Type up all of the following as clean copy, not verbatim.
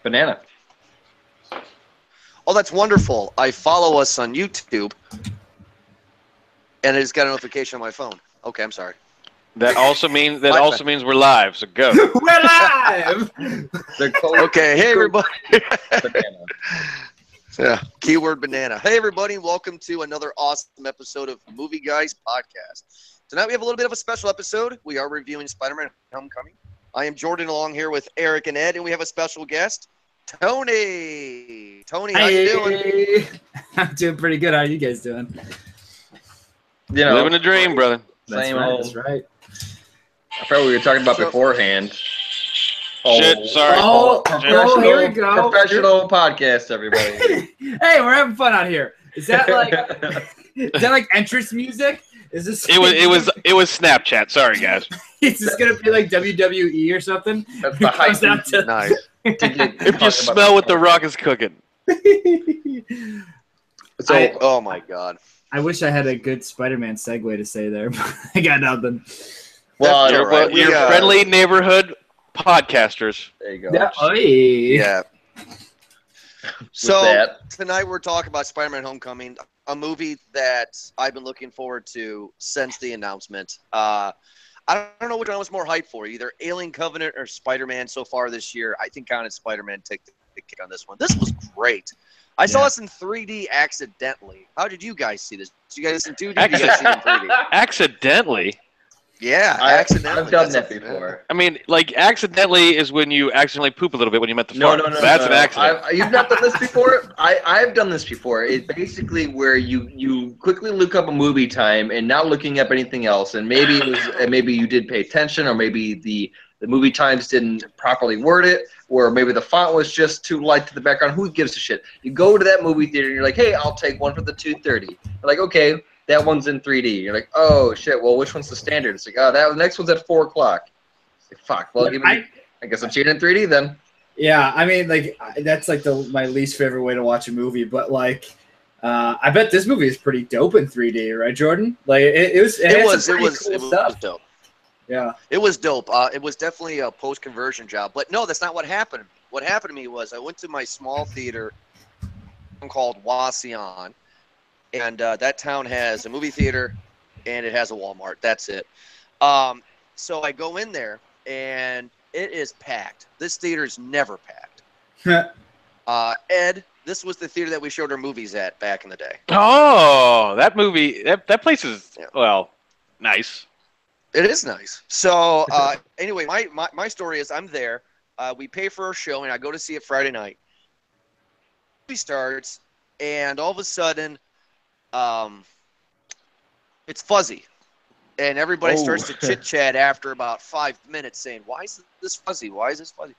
Banana. Oh, that's wonderful. I follow us on YouTube, and it's got a notification on my phone. Okay, I'm sorry. That also means we're live. So go. We're live. Okay, hey everybody. Banana. Yeah, keyword banana. Hey everybody, welcome to another awesome episode of Movie Guys Podcast. Tonight we have a little bit of a special episode. We are reviewing Spider-Man Homecoming. I am Jordan along here with Eric and Ed, and we have a special guest, Tony. Tony, how you doing? I'm doing pretty good. How are you guys doing? You know, Living a dream, brother. Same right, old. that's right. I forgot what we were talking about beforehand. Shit, sorry. Here we go. Professional podcast, everybody. Hey, we're having fun out here. Is that like entrance music? Is this? It was Snapchat. Sorry, guys. Is this gonna be like WWE or something? That's the hype. Nice. If you smell what the Rock is cooking. So, oh my God. I wish I had a good Spider-Man segue to say there, but I got nothing. Well, You're right. Your friendly neighborhood podcasters. there you go. Yeah. Yeah. So that. tonight we're talking about Spider-Man Homecoming, a movie that I've been looking forward to since the announcement. I don't know which one I was more hyped for, either Alien Covenant or Spider-Man so far this year. I think counted Spider-Man take the kick on this one. This was great. I saw this in 3D accidentally. How did you guys see this? Did you guys in 2D? Did you guys see it in 3D? Accidentally? Yeah, accidentally. I've done that before. I mean, like, accidentally is when you accidentally poop a little bit when you meant to fart. No. That's an accident. You've not done this before? I've done this before. It's basically where you quickly look up a movie time and not looking up anything else. And maybe you did pay attention, or maybe the movie times didn't properly word it, or maybe the font was just too light to the background. Who gives a shit? You go to that movie theater and you're like, hey, I'll take one for the 2:30. You're like, okay, that one's in 3D. You're like, oh shit, well, which one's the standard? It's like, oh, the next one's at 4 o'clock. Like, fuck. Well, I guess I'm cheating in 3D then. Yeah, I mean, like that's like my least favorite way to watch a movie, but like, I bet this movie is pretty dope in 3D, right, Jordan? Like it was dope. Yeah, it was dope. It was definitely a post-conversion job, but no, that's not what happened. What happened to me was I went to my small theater called Wasion, and that town has a movie theater and it has a Walmart. That's it. So I go in there and it is packed. This theater is never packed. Ed, this was the theater that we showed our movies at back in the day. Oh, that movie, that place is, well, nice. It is nice. So anyway, my story is I'm there. We pay for our show, and I go to see it Friday night. The movie starts, and all of a sudden, it's fuzzy. And everybody starts to chit-chat after about 5 minutes saying, why is this fuzzy? Why is this fuzzy?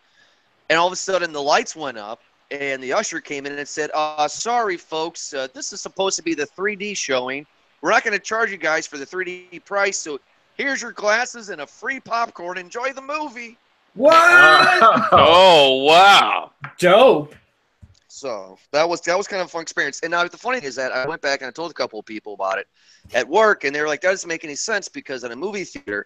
And all of a sudden, the lights went up, and the usher came in and said, sorry, folks, this is supposed to be the 3D showing. We're not going to charge you guys for the 3D price, so here's your glasses and a free popcorn. Enjoy the movie. What? Oh, wow. Dope. So that was kind of a fun experience. And now the funny thing is that I went back and I told a couple of people about it at work, and they were like, that doesn't make any sense because in a movie theater,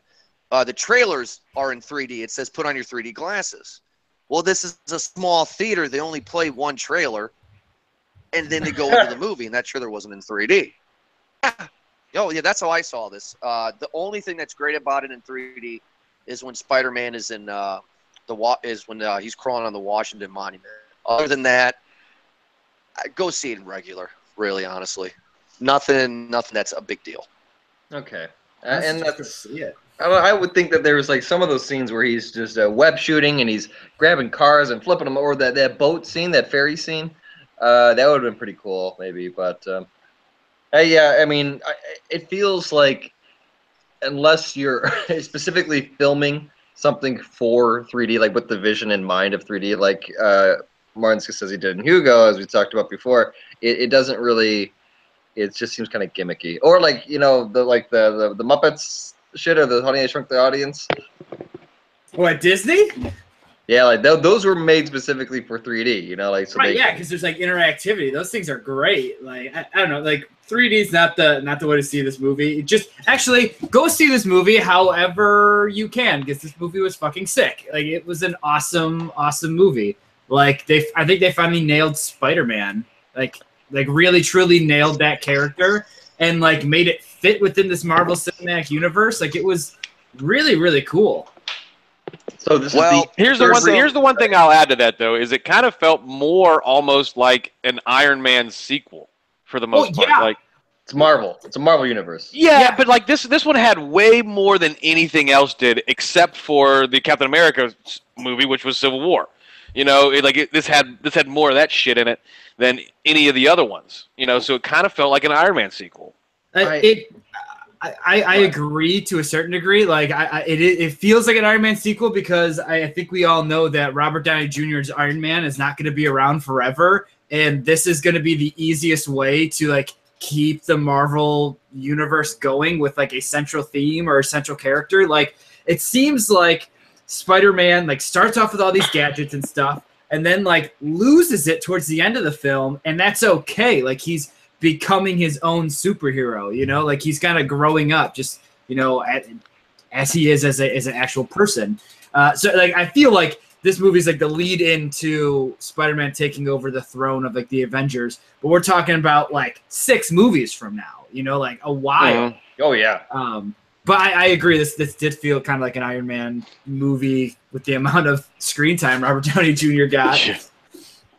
the trailers are in 3D. It says put on your 3D glasses. Well, this is a small theater. They only play one trailer, and then they go into the movie, and that trailer wasn't in 3D. Oh, yeah, that's how I saw this. The only thing that's great about it in 3D is when Spider-Man is in when he's crawling on the Washington Monument. Other than that, go see it in regular. Really, honestly, nothing that's a big deal. Okay, and that's it. I would think that there was like some of those scenes where he's just web shooting and he's grabbing cars and flipping them, or that boat scene, that ferry scene. That would have been pretty cool, maybe, but. Yeah, I mean, it feels like unless you're specifically filming something for 3D, like with the vision in mind of 3D, like Martin says he did in Hugo, as we talked about before, it doesn't really. It just seems kind of gimmicky, or like the Muppets shit, or the Honey I Shrunk the Audience. What, Disney? Yeah, like those were made specifically for 3D, you know, like so. Right, yeah, because there's like interactivity. Those things are great. Like I don't know, like 3D is not the way to see this movie. Just actually go see this movie however you can, because this movie was fucking sick. Like it was an awesome movie. Like I think they finally nailed Spider-Man. Like really truly nailed that character and like made it fit within this Marvel Cinematic Universe. Like it was really, really cool. So this here's the one thing I'll add to that though is it kind of felt more almost like an Iron Man sequel for the most part. Yeah. Like it's Marvel. It's a Marvel universe. Yeah, but like this one had way more than anything else did, except for the Captain America movie, which was Civil War. You know, this had more of that shit in it than any of the other ones. You know, so it kind of felt like an Iron Man sequel. I agree to a certain degree. Like it feels like an Iron Man sequel because I think we all know that Robert Downey Jr.'s Iron Man is not going to be around forever, and this is going to be the easiest way to like keep the Marvel universe going with like a central theme or a central character. Like it seems like Spider-Man like starts off with all these gadgets and stuff, and then like loses it towards the end of the film, and that's okay. Like he's becoming his own superhero, you know, like he's kind of growing up, just you know, as he is as an actual person. So like I feel like this movie is like the lead into Spider-Man taking over the throne of like the Avengers, but we're talking about like 6 movies from now, you know, like a while. Oh yeah. But I agree. This did feel kind of like an Iron Man movie with the amount of screen time Robert Downey Jr. got.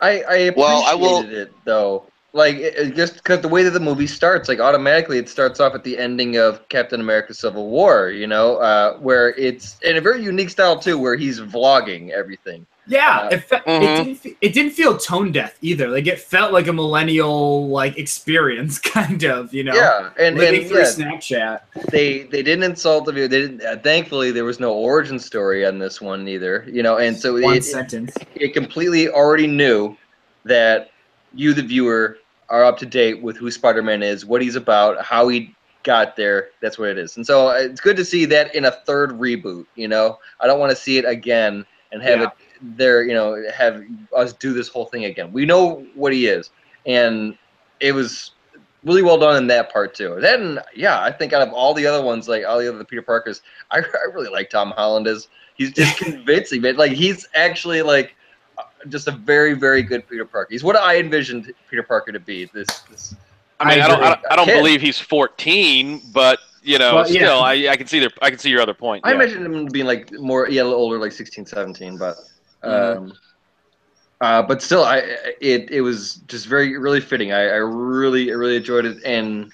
I appreciated it though. Like just because the way that the movie starts, like automatically it starts off at the ending of Captain America: Civil War. You know, where it's in a very unique style too, where he's vlogging everything. Yeah, it didn't feel tone deaf either. Like it felt like a millennial like experience, kind of. You know, yeah, and living through Snapchat. They didn't insult the viewer. They didn't. Thankfully, there was no origin story on this one either. You know, and so one sentence. It completely already knew that you, the viewer, are up to date with who Spider-Man is, what he's about, how he got there. That's what it is. And so it's good to see that in a third reboot. You know, I don't want to see it again and have it there. You know, have us do this whole thing again. We know what he is, and it was really well done in that part too. Then, yeah, I think out of all the other ones, like all the other Peter Parkers, I really like Tom Holland as he's just convincing, man. Like he's actually like just a very, very good Peter Parker. He's what I envisioned Peter Parker to be. I mean, I don't believe he's 14, but you know, still, I can see your other point. I imagine him being like more, a little older, like 16, 17, but still, it was just really fitting. I really enjoyed it, and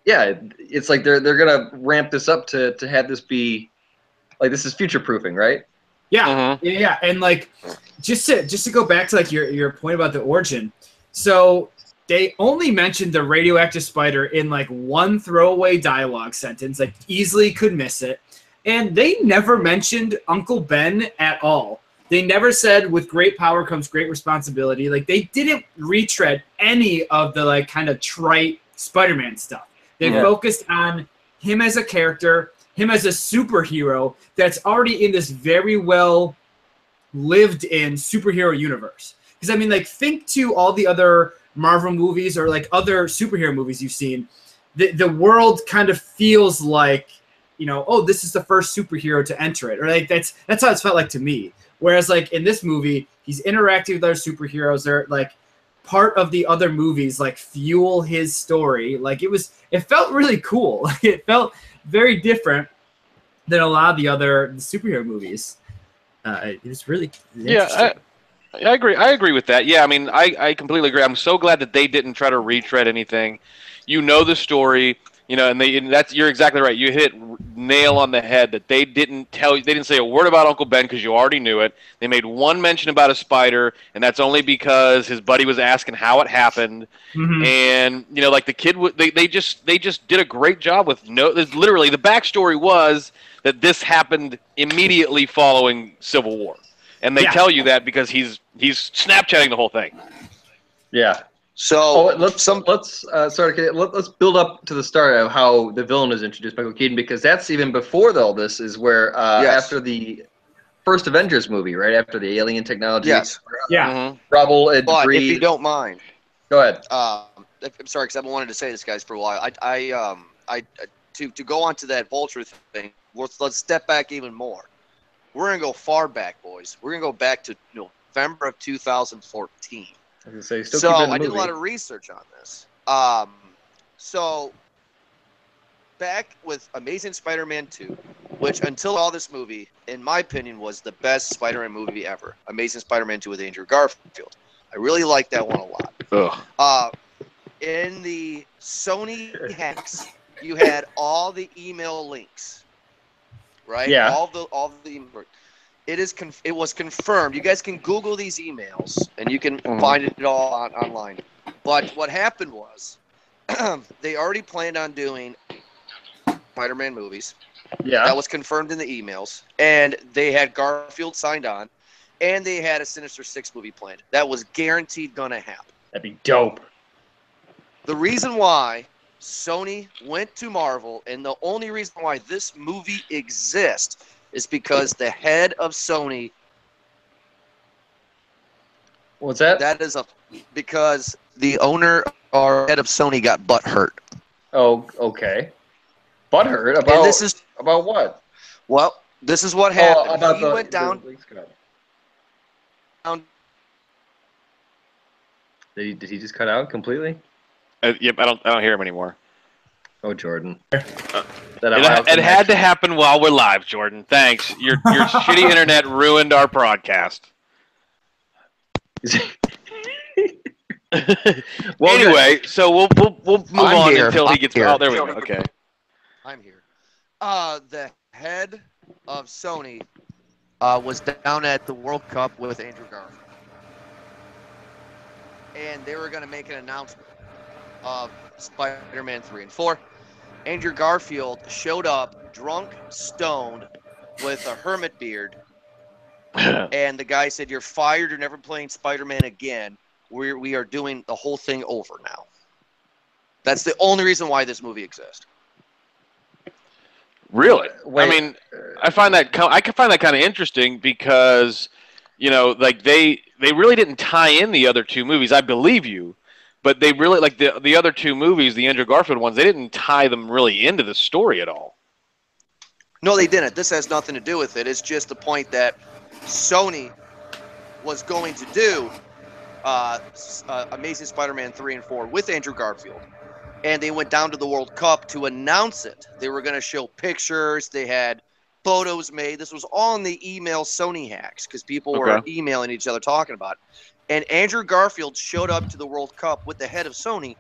yeah, it's like they're gonna ramp this up to have this be like this is future proofing, right? Yeah, yeah, and like just to go back to like your point about the origin. So they only mentioned the radioactive spider in like one throwaway dialogue sentence, like easily could miss it, and they never mentioned Uncle Ben at all. They never said with great power comes great responsibility. Like they didn't retread any of the like kind of trite Spider-Man stuff. They focused on him as a character, him as a superhero that's already in this very well lived in superhero universe. Because I mean, like, think to all the other Marvel movies or like other superhero movies you've seen. The world kind of feels like, you know, oh, this is the first superhero to enter it, or like that's how it's felt like to me. Whereas like in this movie, he's interacting with other superheroes. They're like part of the other movies, like fuel his story. Like it felt really cool. Like it felt very different than a lot of the other superhero movies. It was really interesting. I agree. I agree with that. Yeah, I mean, I completely agree. I'm so glad that they didn't try to retread anything. You know the story, you know, and you're exactly right. You hit nail on the head that they didn't say a word about Uncle Ben because you already knew it. They made one mention about a spider, and that's only because his buddy was asking how it happened. Mm-hmm. And you know, like the kid, they just did a great job with literally the backstory was that this happened immediately following Civil War. And they tell you that because he's Snapchatting the whole thing. Yeah. So let's build up to the start of how the villain is introduced, Michael Keaton, because that's even before all this is where after the first Avengers movie, right after the alien technology. Yes. Yeah. Rubble and But debris. if you don't mind, go ahead. I'm sorry because I've been wanting to say this, guys, for a while. To go on to that Vulture thing, let's step back even more. We're gonna go far back, boys. We're gonna go back to November of 2014. I was gonna say, So I did a lot of research on this. So back with Amazing Spider-Man 2, which until all this movie, in my opinion, was the best Spider-Man movie ever. Amazing Spider-Man 2 with Andrew Garfield. I really like that one a lot. Ugh. In the Sony hacks, you had all the email links, right? Yeah. All the it was confirmed. You guys can Google these emails and you can find it all online. But what happened was they already planned on doing Spider-Man movies. Yeah. That was confirmed in the emails. And they had Garfield signed on. And they had a Sinister Six movie planned. That was guaranteed going to happen. That'd be dope. The reason why Sony went to Marvel, and the only reason why this movie exists, is because the head of Sony. What's that? That is because the owner or head of Sony got butt hurt. Oh, okay. Butthurt about about what? Well, this is what happened. About he went down. Did he just cut out completely? Yep, I don't hear him anymore. Oh, Jordan. It had to happen while we're live, Jordan. Thanks. Your shitty internet ruined our broadcast. Well, anyway, so we'll move on until he gets. Oh, there we go. Okay. I'm here. The head of Sony was down at the World Cup with Andrew Garfield, and they were going to make an announcement of Spider-Man 3 and 4. Andrew Garfield showed up drunk, stoned, with a hermit beard, and the guy said, "You're fired. You're never playing Spider-Man again. We are doing the whole thing over now." That's the only reason why this movie exists. Really? Wait, I mean, I can find that kind of interesting because, like they really didn't tie in the other two movies. I believe you, but they really like the other two movies, the Andrew Garfield ones. They didn't tie them really into the story at all. No, they didn't. This has nothing to do with it. It's just the point that Sony was going to do Amazing Spider-Man 3 and 4 with Andrew Garfield. And they went down to the World Cup to announce it. They were going to show pictures. They had photos made. This was all in the email Sony hacks because people were emailing each other talking about it. And Andrew Garfield showed up to the World Cup with the head of Sony,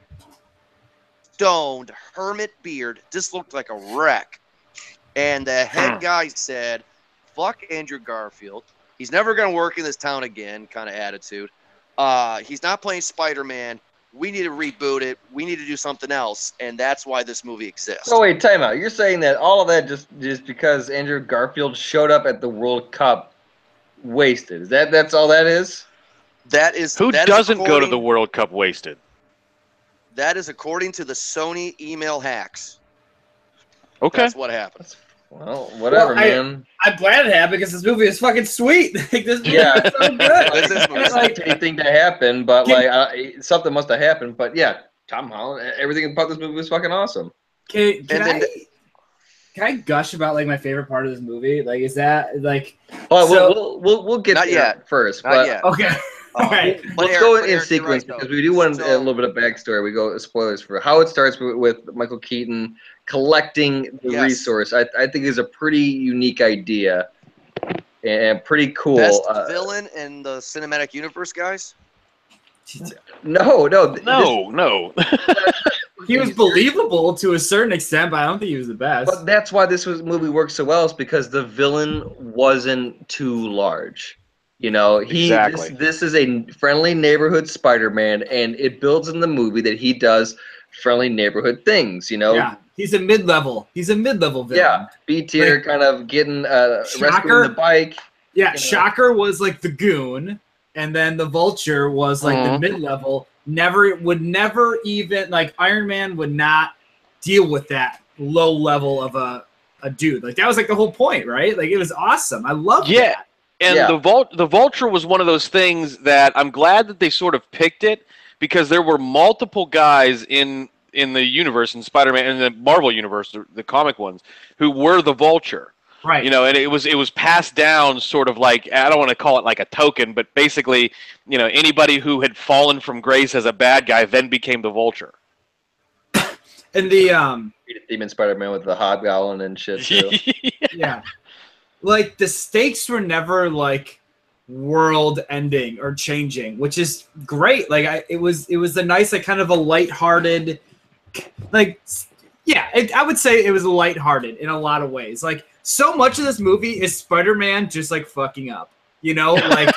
stoned, hermit beard, just looked like a wreck. And the head guy said, "Fuck Andrew Garfield. He's never going to work in this town again," kind of attitude. He's not playing Spider-Man. We need to reboot it. We need to do something else, and that's why this movie exists. Oh wait, time out. You're saying that all of that just because Andrew Garfield showed up at the World Cup, wasted? That's all that is? Who doesn't go to the World Cup wasted? That is according to the Sony email hacks. Okay, that's what happens. Well, whatever, man. I'm glad it happened because this movie is fucking sweet. This movie is so good. It's like anything to happen, but something must have happened. But yeah, Tom Holland, everything about this movie was fucking awesome. Can I gush about like my favorite part of this movie? Like, is that like? Oh, so, we'll get not yet first. Not yet. Okay. All right. Let's go in sequence because we do want a little bit of backstory. We go spoilers for how it starts with Michael Keaton collecting the resource. I think is a pretty unique idea and pretty cool. Best villain in the cinematic universe, guys? No. He was believable to a certain extent, but I don't think he was the best. But that's why this movie works so well, is because the villain wasn't too large. Exactly. This is a friendly neighborhood Spider-Man, and it builds in the movie that he does friendly neighborhood things. Yeah, he's a mid-level. He's a mid-level villain. Yeah, B tier, kind of getting rescuing the bike. Yeah, Shocker was like the goon, and then the Vulture was like the mid-level. Would never even like Iron Man would not deal with that low level of a dude. Like that was like the whole point, right? Like it was awesome. I love that. And the Vulture was one of those things that I'm glad that they sort of picked it, because there were multiple guys in the universe, in Spider-Man, in the Marvel universe, the comic ones, who were the Vulture. Right. You know, and it was passed down sort of like, I don't want to call it like a token, but basically, you know, anybody who had fallen from grace as a bad guy then became the Vulture. And the Demon Spider-Man with the hobgoblin and shit too. Yeah. Like, the stakes were never like world ending or changing, which is great. Like, it was a nice, like, kind of a lighthearted, like, yeah, I would say it was lighthearted in a lot of ways. Like, so much of this movie is Spider-Man just like fucking up, you know, like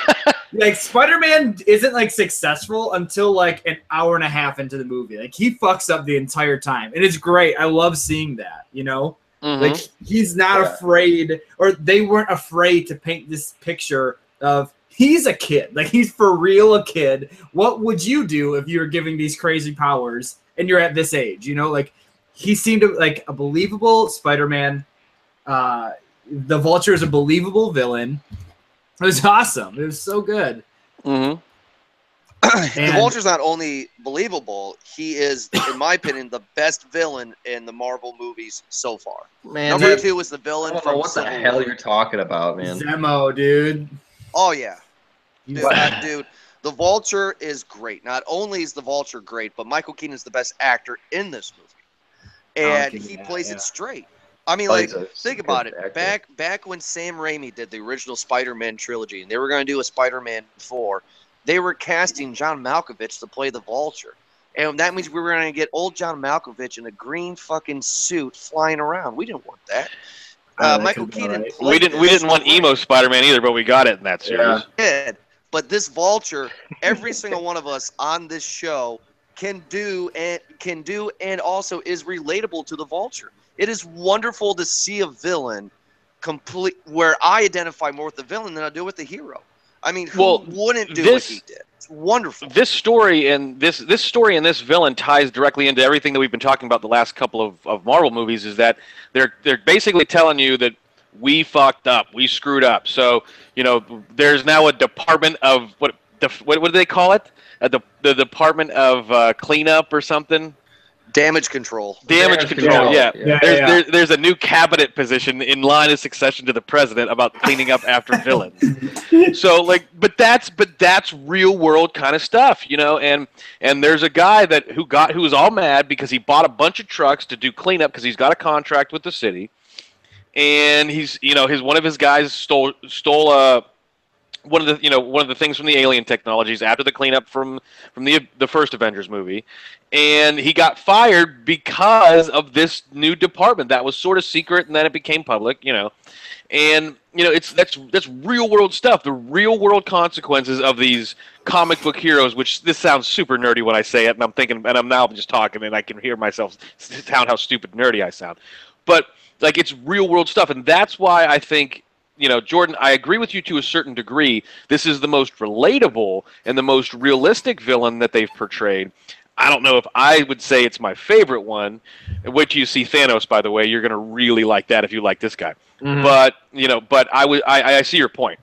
like Spider-Man isn't like successful until like an hour and a half into the movie. Like, he fucks up the entire time, and it's great. I love seeing that, you know. Like, he's not afraid, or they weren't afraid to paint this picture of he's a kid. Like, he's for real a kid. What would you do if you were giving these crazy powers and you're at this age? You know, like, he seemed like a believable Spider-Man. The Vulture is a believable villain. It was awesome. It was so good. The Vulture's not only believable, he is, in my opinion, the best villain in the Marvel movies so far. Man, number 2 is the villain. I don't know what the hell you're talking about, man. Zemo, dude. Oh yeah, dude. The Vulture is great. Not only is the Vulture great, but Michael Keaton is the best actor in this movie, and he plays it straight. I mean, like, think about it. Actor. Back when Sam Raimi did the original Spider-Man trilogy, and they were going to do a Spider-Man 4, they were casting John Malkovich to play the Vulture. And that means we were going to get old John Malkovich in a green fucking suit flying around. We didn't want that. Michael Keaton. We didn't want emo Spider-Man either, but we got it in that series. Yeah. But this Vulture, every single one of us on this show can do and also is relatable to the Vulture. It is wonderful to see a villain where I identify more with the villain than I do with the hero. I mean, who wouldn't do what he did? It's wonderful. This story and this villain ties directly into everything that we've been talking about the last couple of Marvel movies. Is that they're basically telling you that we fucked up, we screwed up. So, you know, there's now a department of what do they call it? The department of cleanup or something. Damage control. Damage control. Yeah. There's a new cabinet position in line of succession to the president about cleaning up after villains. So, like, but that's real world kind of stuff, you know. And there's a guy who was all mad because he bought a bunch of trucks to do cleanup because he's got a contract with the city, and one of his guys stole one of the things from the alien technologies after the cleanup from the first Avengers movie, and he got fired because of this new department that was sort of secret, and then it became public, you know. And you know, that's real world stuff, the real world consequences of these comic book heroes. Which this sounds super nerdy when I say it, and I'm thinking, and I'm now just talking, and I can hear myself sound how stupid nerdy I sound, but like, it's real world stuff, and that's why I think, you know, Jordan, I agree with you to a certain degree. This is the most relatable and the most realistic villain that they've portrayed. I don't know if I would say it's my favorite one. Wait till you see Thanos, by the way. You're going to really like that if you like this guy. Mm-hmm. But, you know, I see your point.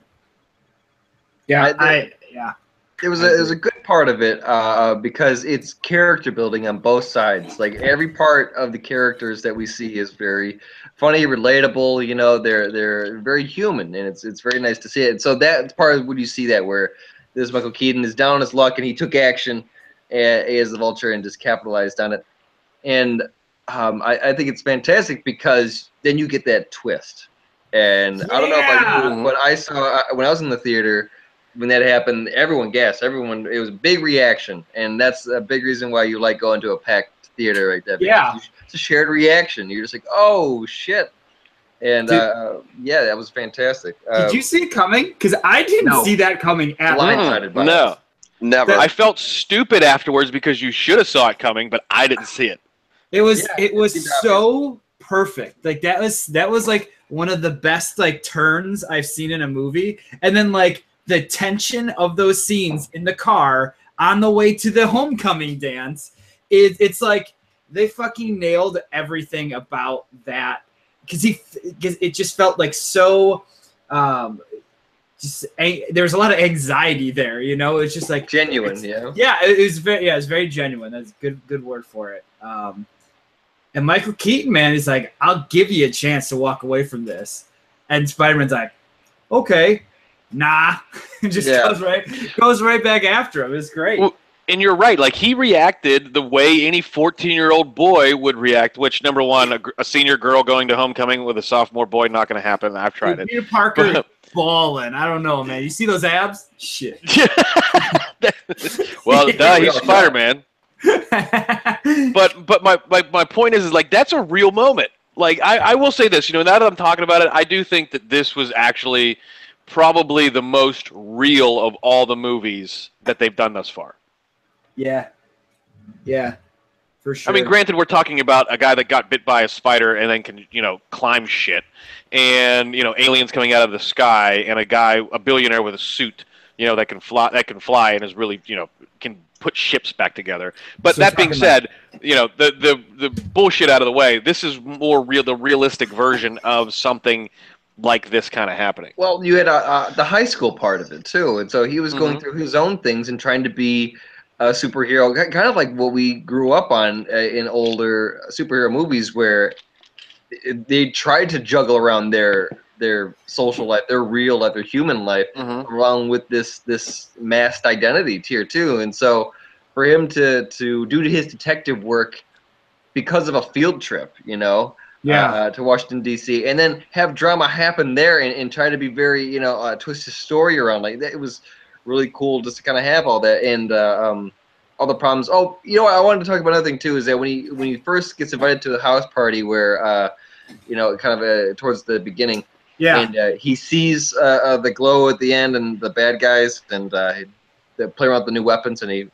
Yeah, It was a good part of it because it's character building on both sides. Like, every part of the characters that we see is very funny, relatable. You know, they're very human, and it's very nice to see it. And so that's part of when you see that, where this Michael Keaton is down on his luck and he took action as the Vulture and just capitalized on it. And I think it's fantastic because then you get that twist. And I don't know about you, but I saw when I was in the theater. When that happened, everyone gasped. It was a big reaction, and that's a big reason why you like going to a packed theater like that. Yeah, it's a shared reaction. You're just like, oh shit, and yeah, that was fantastic. Did you see it coming? Because I didn't see that coming at all. No, never. I felt stupid afterwards because you should have saw it coming, but I didn't see it. It was so perfect. Like, that was like one of the best like turns I've seen in a movie, and then like. The tension of those scenes in the car on the way to the homecoming dance, it's like they fucking nailed everything about that, because it just felt like so there's a lot of anxiety there, you know. It's just like genuine, yeah. It's very genuine. That's a good word for it. And Michael Keaton, man, is like, I'll give you a chance to walk away from this, and Spider-Man's like, okay, nah, just goes right back after him. It's great. Well, and you're right. Like, he reacted the way any 14-year-old boy would react, which, number one, a senior girl going to homecoming with a sophomore boy, not going to happen. I've tried it. Peter Parker is balling. I don't know, man. You see those abs? Shit. Well, he's Spider-Man. but my point is like, that's a real moment. Like, I will say this, now that I'm talking about it, I do think that this was actually probably the most real of all the movies that they've done thus far. Yeah, for sure. I mean, granted, we're talking about a guy that got bit by a spider and then can, climb shit, and aliens coming out of the sky, and a billionaire with a suit, that can fly, and is really, can put ships back together. But so that being said, the bullshit out of the way. This is more the realistic version of something like this kind of happening. Well, you had the high school part of it too, and so he was going through his own things and trying to be a superhero, kind of like what we grew up on in older superhero movies, where they tried to juggle around their social life, their real life, their human life, along with this masked identity tier too. And so for him to do his detective work because of a field trip, to Washington D.C., and then have drama happen there and try to be very twist his story around like that, it was really cool just to kind of have all that and all the problems. Oh, I wanted to talk about another thing too, is that when he first gets invited to the house party where kind of towards the beginning, and he sees the glow at the end and the bad guys, and they play around with the new weapons, and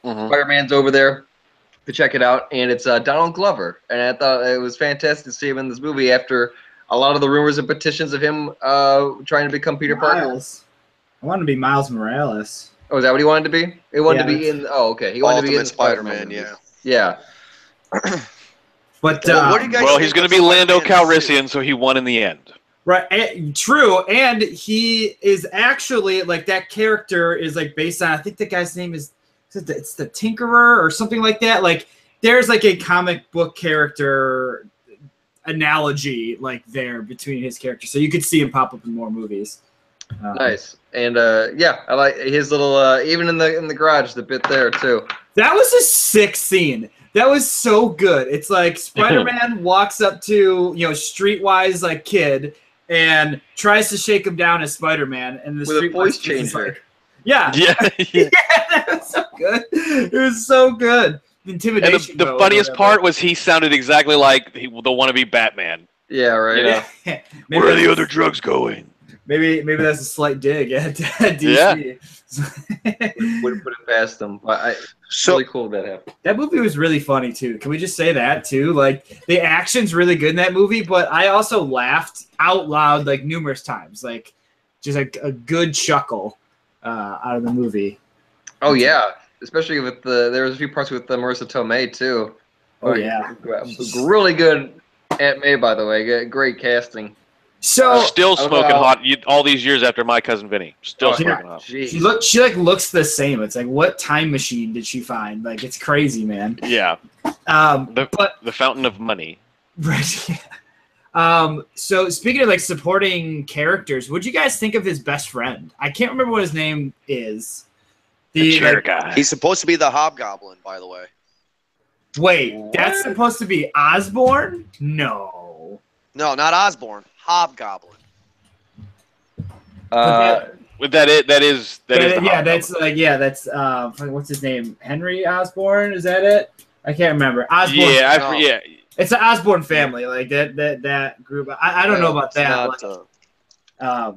Spider-Man's over there to check it out, and it's Donald Glover, and I thought it was fantastic to see him in this movie after a lot of the rumors and petitions of him trying to become Peter Parker. I wanted to be Miles Morales. Oh, is that what he wanted to be? He wanted to be in. Oh, okay. He wanted to be in Spider-Man. Yeah. But he's going to be Lando Calrissian, so he won in the end. Right. True. And he is actually like, that character is like based on, I think the guy's name it's the Tinkerer or something like that. Like, there's like a comic book character analogy like there between his characters, so you could see him pop up in more movies. Nice. And I like his little even in the garage, the bit there too. That was a sick scene. That was so good. It's like Spider-Man walks up to streetwise like kid and tries to shake him down as Spider-Man, and the with a voice changer. Like, yeah, that was so good. It was so good. Intimidation. And the funniest part was he sounded exactly like the wannabe Batman. Yeah, right. Where are the other drugs going? Maybe that's a slight dig at DC. Wouldn't put it past them. But really cool that happened. That movie was really funny too. Can we just say that too? Like, the action's really good in that movie, but I also laughed out loud like numerous times. Like, just a good chuckle out of the movie. Oh yeah, especially with there was a few parts with Marissa Tomei too. Oh yeah, really good Aunt May, by the way. Great casting. So still smoking hot all these years after My Cousin Vinny. Still smoking hot. She looks the same. It's like, what time machine did she find? Like, it's crazy, man. Yeah. The fountain of money. Right. Yeah. So speaking of like supporting characters, what'd you guys think of his best friend? I can't remember what his name is. The chair guy. He's supposed to be the Hobgoblin, by the way. Wait, that's supposed to be Osborn? No, not Osborn. Hobgoblin. That is. That's what's his name? Henry Osborn? Is that it? I can't remember. Osborn. Yeah, It's an Osborn family, like that group. I don't know about that. I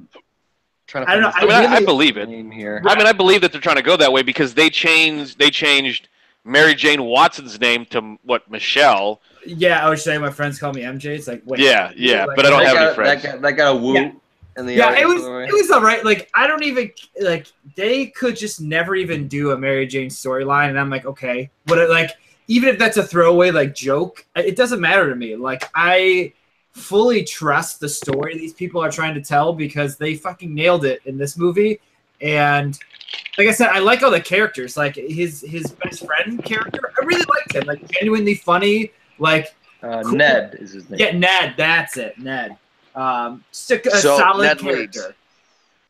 don't know. I believe it. Here. I mean, I believe that they're trying to go that way because they changed Mary Jane Watson's name to Michelle. Yeah, I was saying my friends call me MJ. It's like, wait. Yeah, like, but I don't have any friends. That got a woo. Yeah. It was all right. Like, I don't even like. They could just never even do a Mary Jane storyline, and I'm like, okay, but like, even if that's a throwaway like joke, it doesn't matter to me. Like, I fully trust the story these people are trying to tell because they fucking nailed it in this movie. And like I said, I like all the characters. Like his best friend character, I really liked him. Like genuinely funny. Like cool. Ned is his name. Yeah, Ned. That's it, Ned. Just a solid Ned character. Leeds.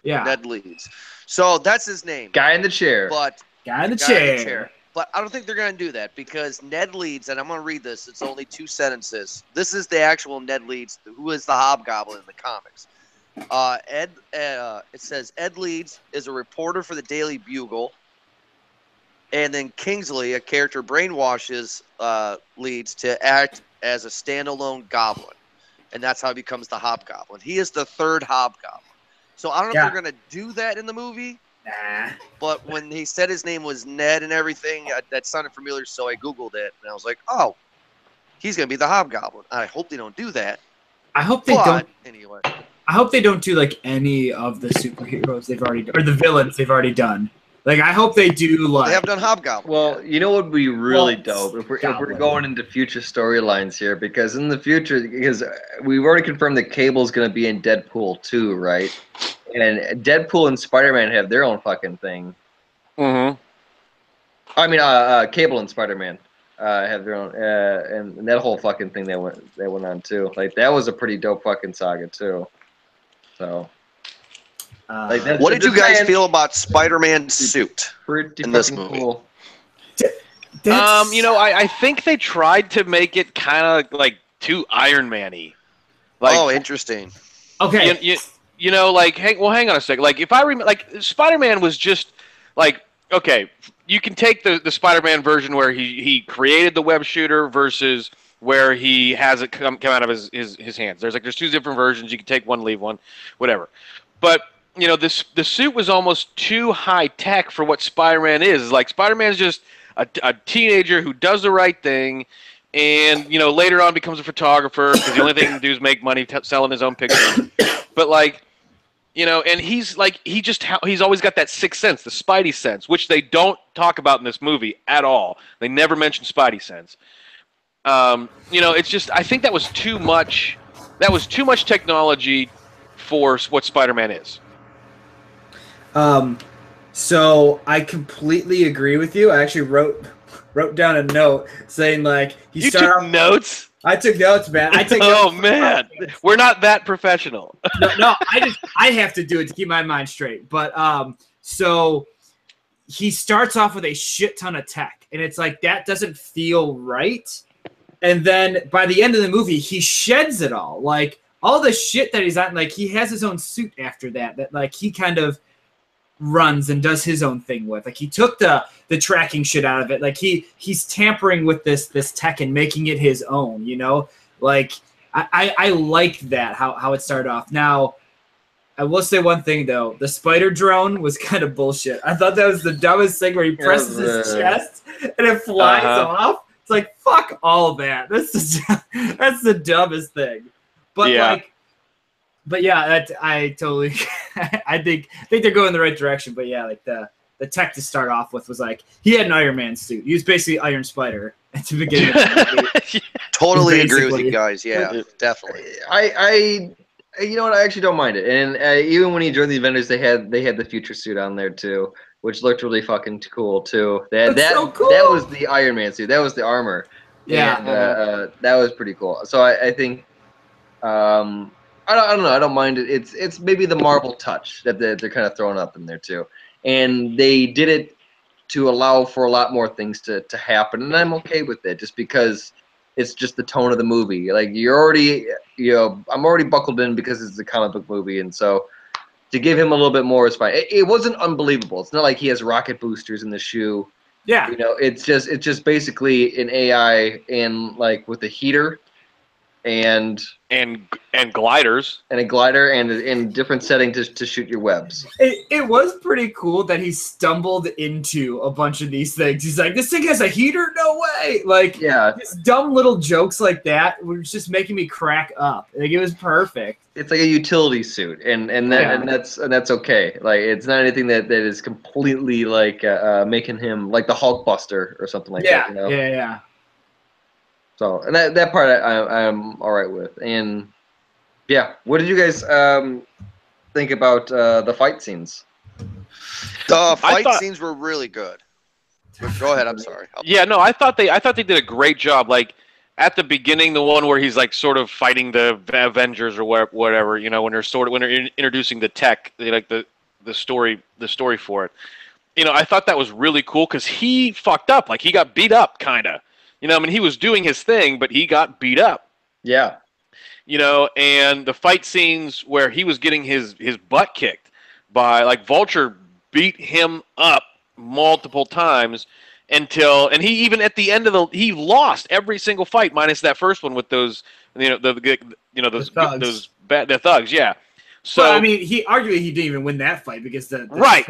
Yeah, Ned Leeds. So that's his name. Guy in the chair. But guy in the chair. But I don't think they're going to do that because Ned Leeds, and I'm going to read this. It's only 2 sentences. This is the actual Ned Leeds, who is the Hobgoblin in the comics. It says Ed Leeds is a reporter for the Daily Bugle, and then Kingsley, a character, brainwashes Leeds to act as a standalone goblin, and that's how he becomes the Hobgoblin. He is the 3rd Hobgoblin. So I don't know if they're going to do that in the movie. Nah. But when he said his name was Ned and everything, that sounded familiar, so I Googled it, and I was like, oh, he's going to be the Hobgoblin. I hope they don't do that. I hope they don't. Anyway. I hope they don't do, like, any of the superheroes they've already done, or the villains they've already done. Like, I hope they do, like... They have done Hobgoblin. Well, you know what would be really dope if we're going into future storylines here, because in the future, because we've already confirmed that Cable's going to be in Deadpool 2, right? And Deadpool and Spider-Man have their own fucking thing. Mm-hmm. I mean, Cable and Spider-Man have their own, and that whole fucking thing that went on too. Like that was a pretty dope fucking saga too. So, like, what did you guys feel about Spider-Man's suit in this movie? Cool. You know, I think they tried to make it kind of like too Iron Man-y. Like, oh, interesting. Okay. You know, like, hang on a second. Like, if I remember, like, Spider-Man was just, like, okay, you can take the Spider-Man version where he created the web shooter versus where he has it come out of his hands. There's 2 different versions. You can take one, leave one, whatever. But, you know, the suit was almost too high-tech for what Spider-Man is. Like, Spider-Man's just a teenager who does the right thing and, you know, later on becomes a photographer because the only thing he can do is make money selling his own pictures. But, like, you know, and he's like, he's always got that 6th sense, the Spidey sense, which they don't talk about in this movie at all. They never mention Spidey sense. You know, it's just, I think that was too much. That was too much technology for what Spider-Man is. So I completely agree with you. I actually wrote down a note saying like you took notes. I took notes, man. I take oh notes. Man, we're not that professional. No, I have to do it to keep my mind straight. But so he starts off with a shit ton of tech, and it's like that doesn't feel right. And then by the end of the movie, he sheds it all. Like all the shit that he's on, like he has his own suit after that like he kind of runs and does his own thing with. Like he took the tracking shit out of it. Like he's tampering with this tech and making it his own, you know? Like I like that how it started off. Now I will say one thing though, the spider drone was kind of bullshit. I thought that was the dumbest thing where he presses his chest and it flies off. It's like fuck all that. That's the dumbest thing. But But yeah, I totally, I think they're going in the right direction. But yeah, like the tech to start off with was like he had an Iron Man suit. He was basically Iron Spider at the beginning. Totally agree with you guys. Yeah, definitely. I you know what? I actually don't mind it. And even when he joined the Avengers, they had the future suit on there too, which looked really fucking cool too. So cool. That was the Iron Man suit. That was the armor. Yeah, and, that was pretty cool. So I think. I don't know. I don't mind it. It's maybe the Marvel touch that they're kind of throwing up in there too, and they did it to allow for a lot more things to happen, and I'm okay with it just because it's just the tone of the movie. Like you're already, I'm already buckled in because it's a comic book movie, and so to give him a little bit more is fine. It wasn't unbelievable. It's not like he has rocket boosters in the shoe. Yeah, it's just basically an AI and like with a heater. And gliders and a glider and in different settings to shoot your webs. It was pretty cool that he stumbled into a bunch of these things. He's like, this thing has a heater? No way! Like, yeah, just dumb little jokes like that were just making me crack up. Like it was perfect. It's like a utility suit, and that's okay. Like it's not anything that is completely like making him like the Hulkbuster or something like that. You know? Yeah. So, and that part I'm all right with. And yeah, what did you guys think about the fight scenes? The fight scenes were really good. Go ahead. I'm sorry. Yeah, no, I thought they did a great job. Like at the beginning, the one where he's like sort of fighting the Avengers or whatever, you know, when they're introducing the tech, like the story for it. You know, I thought that was really cool because he fucked up. Like he got beat up, kind of. You know, I mean, he was doing his thing, but he got beat up. Yeah. You know, and the fight scenes where he was getting his butt kicked by, like, Vulture beat him up multiple times and he even at the end of he lost every single fight minus that first one with those, you know, the thugs, yeah. So well, I mean, he didn't even win that fight because the right.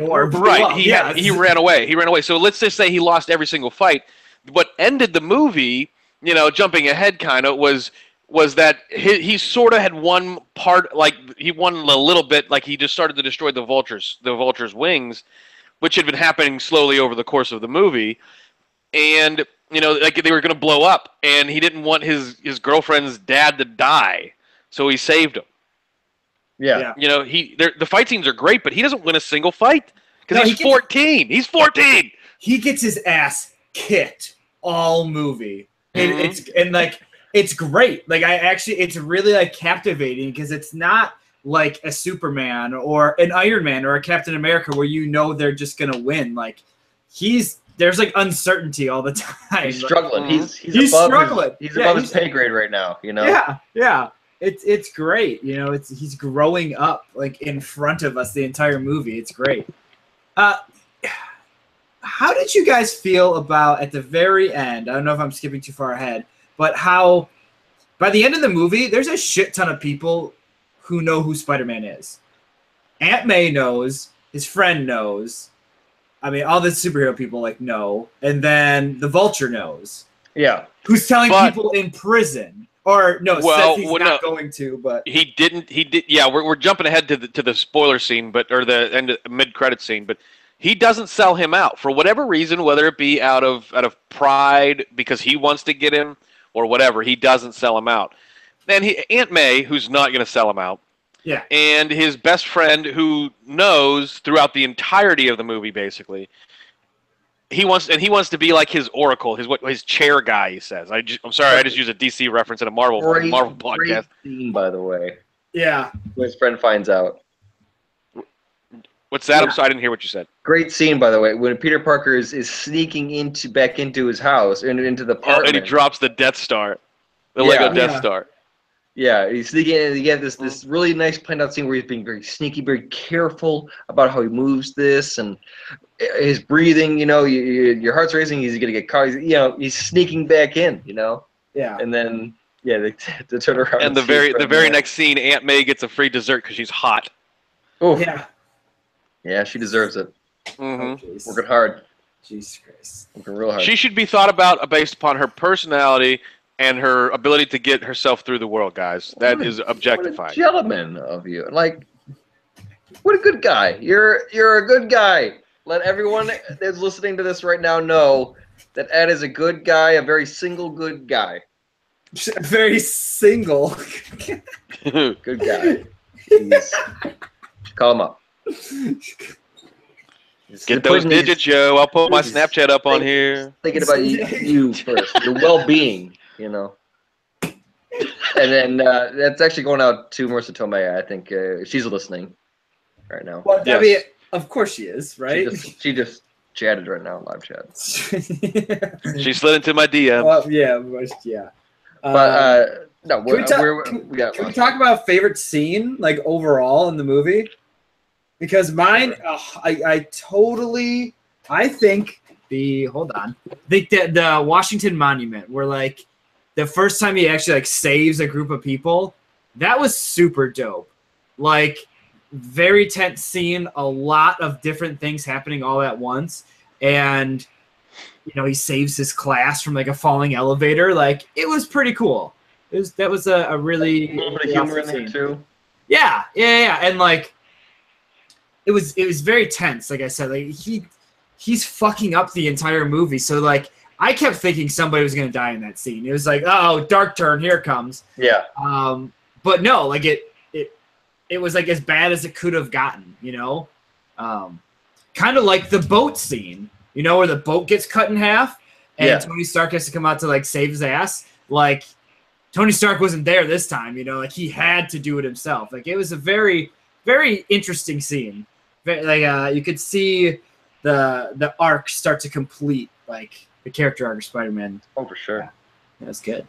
He ran away. So let's just say he lost every single fight. What ended the movie, you know, jumping ahead kind of was that he sort of had one part, like he won a little bit, like he just started to destroy the vulture's wings, which had been happening slowly over the course of the movie, and you know, like they were going to blow up, and he didn't want his girlfriend's dad to die, so he saved him. Yeah. You know, the fight scenes are great, but he doesn't win a single fight because he's 14. He's 14. He gets his ass kicked all movie, and it's great. Like it's really like captivating because it's not like a Superman or an Iron Man or a Captain America where you know they're just gonna win. Like there's like uncertainty all the time. He's struggling. He's struggling. He's above his pay grade right now. You know. Yeah. It's great, you know. He's growing up like in front of us the entire movie. It's great. How did you guys feel about at the very end? I don't know if I'm skipping too far ahead, but how by the end of the movie, there's a shit ton of people who know who Spider-Man is. Aunt May knows. His friend knows. I mean, all the superhero people like know, and then the Vulture knows. Yeah. Who's telling people in prison? Or no, says he's not going to, but he didn't. He did. Yeah, we're jumping ahead to the spoiler scene, or the end mid-credit scene, but he doesn't sell him out for whatever reason, whether it be out of pride because he wants to get him or whatever. He doesn't sell him out. Then Aunt May, who's not going to sell him out, yeah, and his best friend who knows throughout the entirety of the movie, basically. He wants to be like his oracle, his chair guy. He says. I'm sorry, I just used a DC reference in a Marvel podcast. Great scene, by the way. Yeah. When his friend finds out. What's that? Yeah. I'm sorry, I didn't hear what you said. Great scene, by the way, when Peter Parker is sneaking back into his house and into the apartment. And he drops the Death Star, the Lego Death Star. Yeah, he's sneaking in, and you get this really nice planned out scene where he's being very sneaky, very careful about how he moves this and his breathing. You know, your heart's racing. He's gonna get caught. He's sneaking back in. You know. Yeah. And then they turn around. And the very next scene, Aunt May gets a free dessert because she's hot. Oh yeah. Yeah, she deserves it. Mm-hmm. Oh, working hard. Jesus Christ. Working real hard. She should be thought about based upon her personality and her ability to get herself through the world, guys. That is objectifying. What a gentleman of you. Like, what a good guy. You're a good guy. Let everyone that's listening to this right now know that Ed is a good guy, a very single good guy. Very single. Good guy. Please. Call him up. Get those digits, Joe. I'll put my Snapchat up on here. Thinking about you first, your well-being, you know. And then that's actually going out to Marissa Tomei. I think she's listening right now. Well, yes. I mean, of course she is, right? She just chatted right now, live chat. She slid into my DM. Well, yeah. But no, can we talk about favorite scene, like overall in the movie? Because mine, I think the Washington Monument, where like the first time he actually like saves a group of people, that was super dope. Like very tense scene, a lot of different things happening all at once, and he saves his class from like a falling elevator. Like it was pretty cool. That was a really a little bit of humor in there too. Yeah, and like. It was very tense, like I said. Like he's fucking up the entire movie. So like I kept thinking somebody was going to die in that scene. It was like, oh, dark turn, here it comes. Yeah. But no, like it was like as bad as it could have gotten, you know? Kind of like the boat scene, you know, where the boat gets cut in half and Tony Stark has to come out to like save his ass. Like Tony Stark wasn't there this time, you know, like he had to do it himself. Like it was a very, very interesting scene. Like you could see the arc start to complete, like the character arc of Spider-Man. Oh, for sure. Yeah, that's good.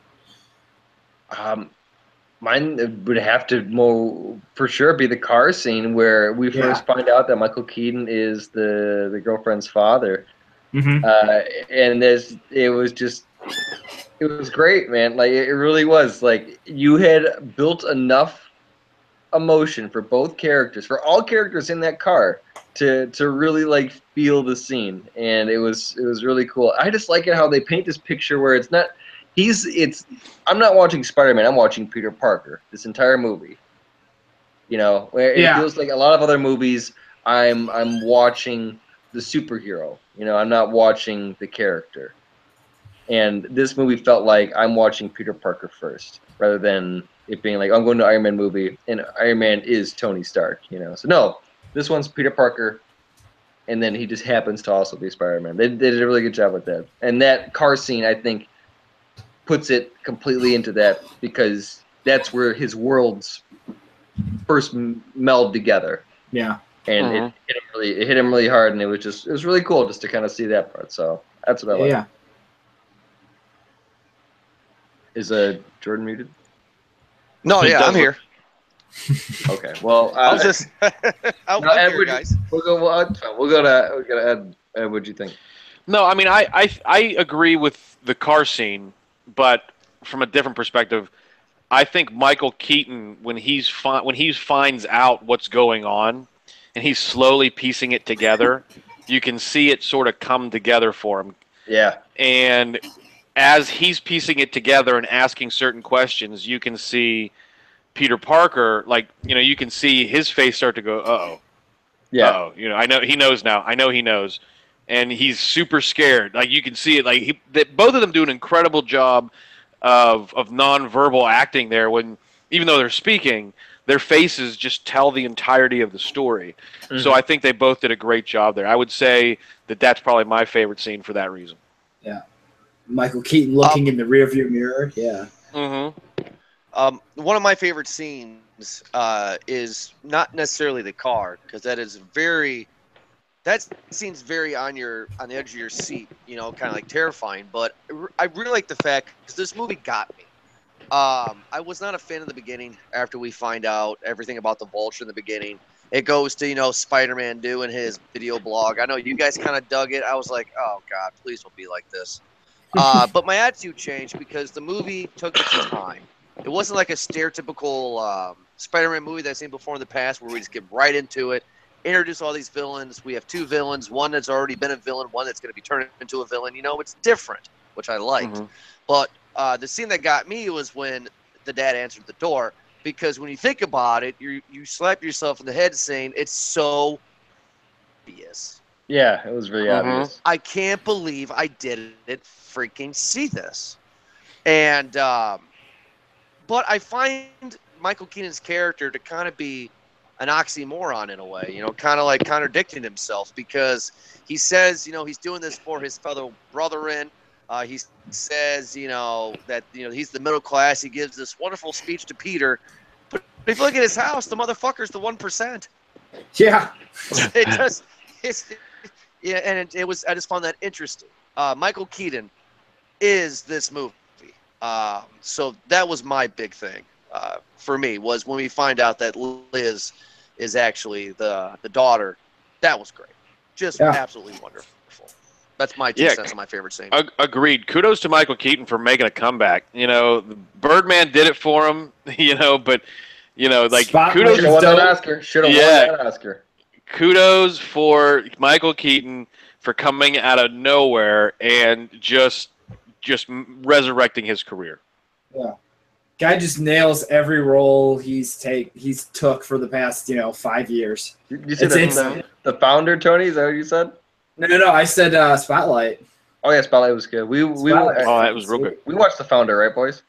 Mine would have to for sure be the car scene where we first find out that Michael Keaton is the girlfriend's father. Mm-hmm. And it was great, man. Like it really was. Like you had built enough emotion for both characters, for all characters in that car, to really like feel the scene, and it was really cool. I just like it how they paint this picture where it's not. I'm not watching Spider-Man. I'm watching Peter Parker. This entire movie, you know, where it feels like a lot of other movies. I'm watching the superhero. You know, I'm not watching the character. And this movie felt like I'm watching Peter Parker first, rather than it being like, I'm going to Iron Man movie, and Iron Man is Tony Stark. You know, so no, this one's Peter Parker, and then he just happens to also be Spider-Man. They did a really good job with that. And that car scene, I think, puts it completely into that, because that's where his worlds first meld together. Yeah. And it hit him really hard, and it was really cool just to kind of see that part. So that's what I like. Yeah. Is Jordan muted? No, I'm here. Okay. Well, I'm just I'm here, guys. We'll go to Ed. What'd you think? No, I mean I agree with the car scene, but from a different perspective, I think Michael Keaton, when he finds out what's going on, and he's slowly piecing it together, you can see it sort of come together for him. Yeah. And as he's piecing it together and asking certain questions, you can see Peter Parker, like, you know, you can see his face start to go, uh-oh. Yeah. Uh-oh. You know, I know he knows now. I know he knows. And he's super scared. Like, you can see it. Like, both of them do an incredible job of nonverbal acting there, when, even though they're speaking, their faces just tell the entirety of the story. Mm-hmm. So I think they both did a great job there. I would say that that's probably my favorite scene for that reason. Yeah. Michael Keaton looking in the rearview mirror. Yeah. Mm-hmm. One of my favorite scenes is not necessarily the car, because that scene's very on the edge of your seat, you know, kind of like terrifying. But I really like the fact, because this movie got me. I was not a fan in the beginning. After we find out everything about the Vulture in the beginning, it goes to, you know, Spider-Man doing his video blog. I know you guys kind of dug it. I was like, oh God, please don't be like this. But my attitude changed, because the movie took its time. It wasn't like a stereotypical Spider-Man movie that I've seen before in the past, where we just get right into it, introduce all these villains. We have two villains, one that's already been a villain, one that's going to be turned into a villain. You know, it's different, which I liked. Mm-hmm. But the scene that got me was when the dad answered the door, because when you think about it, you slap yourself in the head saying it's so obvious. Yeah, it was really obvious. I can't believe I didn't freaking see this. And but I find Michael Keaton's character to kind of be an oxymoron in a way, you know, kind of like contradicting himself, because he says, you know, he's doing this for his fellow brethren. He says, you know, that, you know, he's the middle class. He gives this wonderful speech to Peter, but if you look at his house, the motherfucker's the 1%. Yeah, it just, yeah, and it was. I just found that interesting. Michael Keaton is this movie, so that was my big thing for me, was when we find out that Liz is actually the daughter. That was great, just absolutely wonderful. That's my 2 cents on my favorite scene. Agreed. Kudos to Michael Keaton for making a comeback. You know, Birdman did it for him. You know, but you know, like kudos. Should have won that Oscar. Kudos for Michael Keaton for coming out of nowhere and just resurrecting his career. Yeah, guy just nails every role he's took for the past 5 years. You said the founder, Tony? Is that what you said? No. I said Spotlight. Oh yeah, Spotlight was good. That was real good. We watched The Founder, right, boys?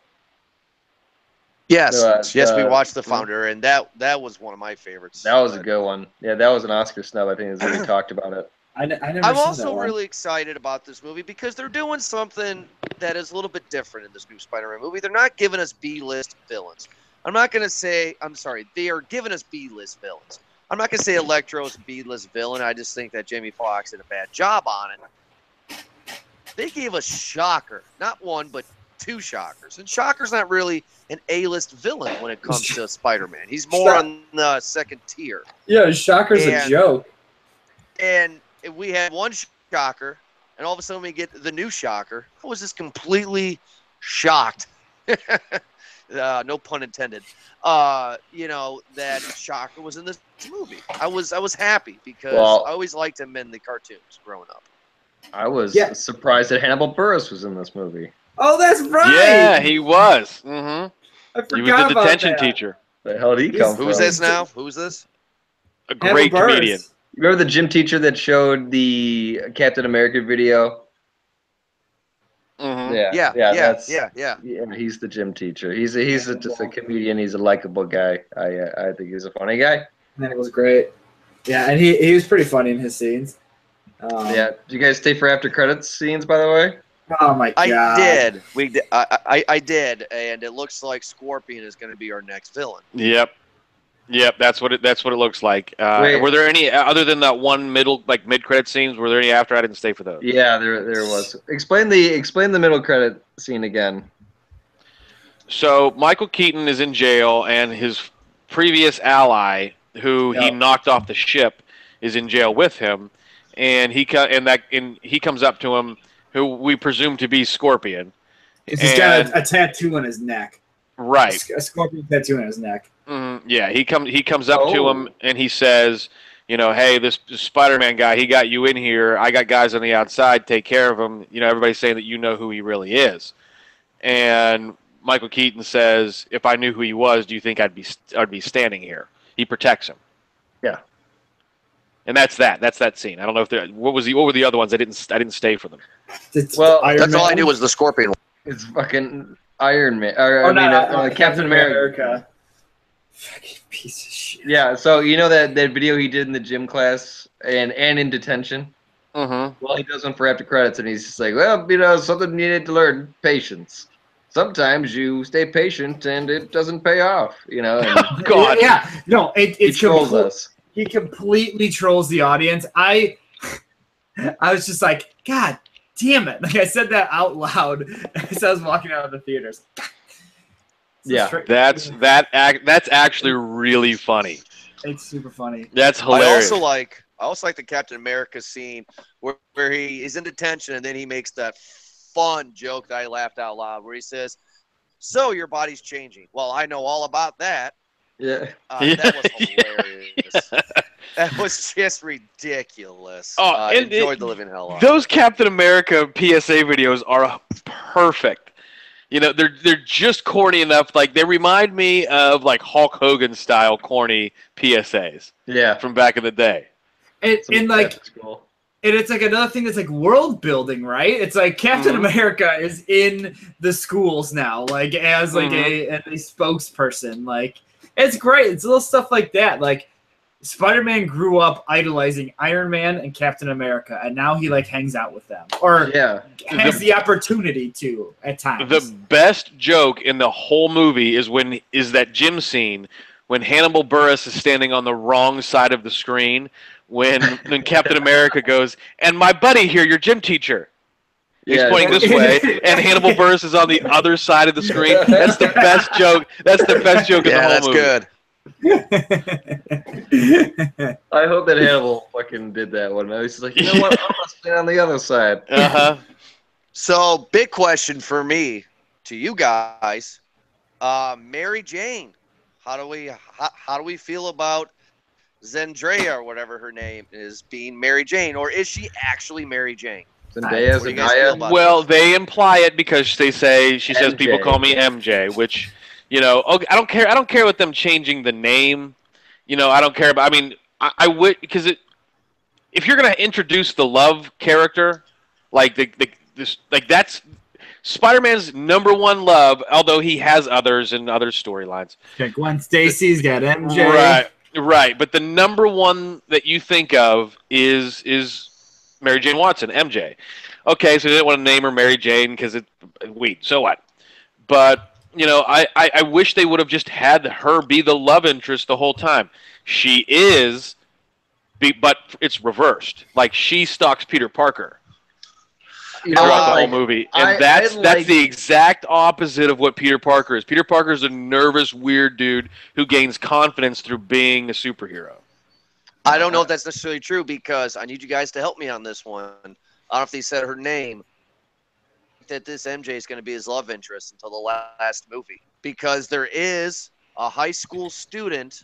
Yes, we watched The Founder, and that was one of my favorites. That was a good one. Yeah, that was an Oscar snub. I think is when we talked about it. I'm also really excited about this movie because they're doing something that is a little bit different in this new Spider-Man movie. They're not giving us B-list villains. I'm not going to say, I'm sorry, they are giving us B-list villains. I'm not going to say Electro's a B-list villain. I just think that Jamie Foxx did a bad job on it. They gave us Shocker. Not one, but two Shockers. And Shocker's not really an A-list villain when it comes to Spider-Man. He's more on the second tier. Yeah, Shocker's a joke. And we had one Shocker, and all of a sudden we get the new Shocker. I was just completely shocked. No pun intended. That Shocker was in this movie. I was happy because I always liked him in the cartoons growing up. I was surprised that Hannibal Buress was in this movie. Oh, that's right. Yeah, he was. Mm-hmm. I forgot he was the detention about that. teacher. The hell did he come from? Who's this now? Who's this? A great comedian. Remember the gym teacher that showed the Captain America video? Mm-hmm. Yeah. He's the gym teacher. He's just a comedian. He's a likable guy. I think he's a funny guy. And it was great. Yeah, and he was pretty funny in his scenes. Did you guys stay for after credits scenes, by the way? Oh my god! I did. I did, and it looks like Scorpion is going to be our next villain. Yep. That's what it looks like. Were there any other than that one mid-credit scenes? Were there any after? I didn't stay for those. Yeah, there was. Explain the middle credit scene again. So Michael Keaton is in jail, and his previous ally, who he knocked off the ship, is in jail with him, and he comes up to him, who we presume to be Scorpion. He's got a tattoo on his neck. Right. A scorpion tattoo on his neck. Yeah, he comes up to him and he says, hey, this Spider-Man guy, he got you in here. I got guys on the outside. Take care of him. Everybody's saying that you know who he really is. And Michael Keaton says, if I knew who he was, do you think I'd be standing here? He protects him. Yeah. And that's that. That's that scene. I don't know if what were the other ones? I didn't stay for them. That's all I knew was the Scorpion. It's fucking Iron Man. Captain America. Fucking piece of shit. Yeah, so that video he did in the gym class and in detention? Mm-hmm. Well, he does one for after credits, and he's just like, well, something you need to learn, patience. Sometimes you stay patient, and it doesn't pay off, And, oh, God. Yeah, no, he trolls us. He completely trolls the audience. I was just like, God damn it. Like, I said that out loud as I was walking out of the theaters. That's actually really funny. It's super funny. That's hilarious. I also like the Captain America scene where he is in detention and then he makes that fun joke that I laughed out loud where he says, "So your body's changing." Well, I know all about that. Yeah. That was hilarious. That was just ridiculous. Oh, I enjoyed the living hell out of it. Those Captain America PSA videos are perfect. They're just corny enough. Like, they remind me of like Hulk Hogan style corny PSAs. Yeah. From back in the day. And it's like another thing that's like world building, right? It's like Captain America is in the schools now, like as like a spokesperson. Like, it's great. It's little stuff like that. Like, Spider-Man grew up idolizing Iron Man and Captain America, and now he like hangs out with them, or has the opportunity to at times. The best joke in the whole movie is that gym scene when Hannibal Buress is standing on the wrong side of the screen when Captain America goes, "And my buddy here, your gym teacher." He's pointing this way, and Hannibal Buress is on the other side of the screen. That's the best joke. That's the best joke in the whole movie. Good. I hope that Hannibal fucking did that one. I was just like, you know what? I'm gonna stand on the other side. So, big question for me to you guys: Mary Jane. How do we feel about Zendaya or whatever her name is being Mary Jane, or is she actually Mary Jane? Zendaya. Well, they imply it because she says people call me MJ, which. I don't care. I don't care with them changing the name. I don't care about. I mean, I would because if you're gonna introduce the love character, like the this like that's Spider-Man's #1 love, although he has others and other storylines. Got Gwen Stacy's got MJ. Right. But the #1 that you think of is Mary Jane Watson, MJ. Okay, so they didn't want to name her Mary Jane because it's weed. So what? But I wish they would have just had her be the love interest the whole time. She is, but it's reversed. Like she stalks Peter Parker throughout the whole movie, and that's the exact opposite of what Peter Parker is. Peter Parker is a nervous, weird dude who gains confidence through being a superhero. I don't know if that's necessarily true because I need you guys to help me on this one. I don't know if they said her name. That this MJ is going to be his love interest until the last movie because there is a high school student,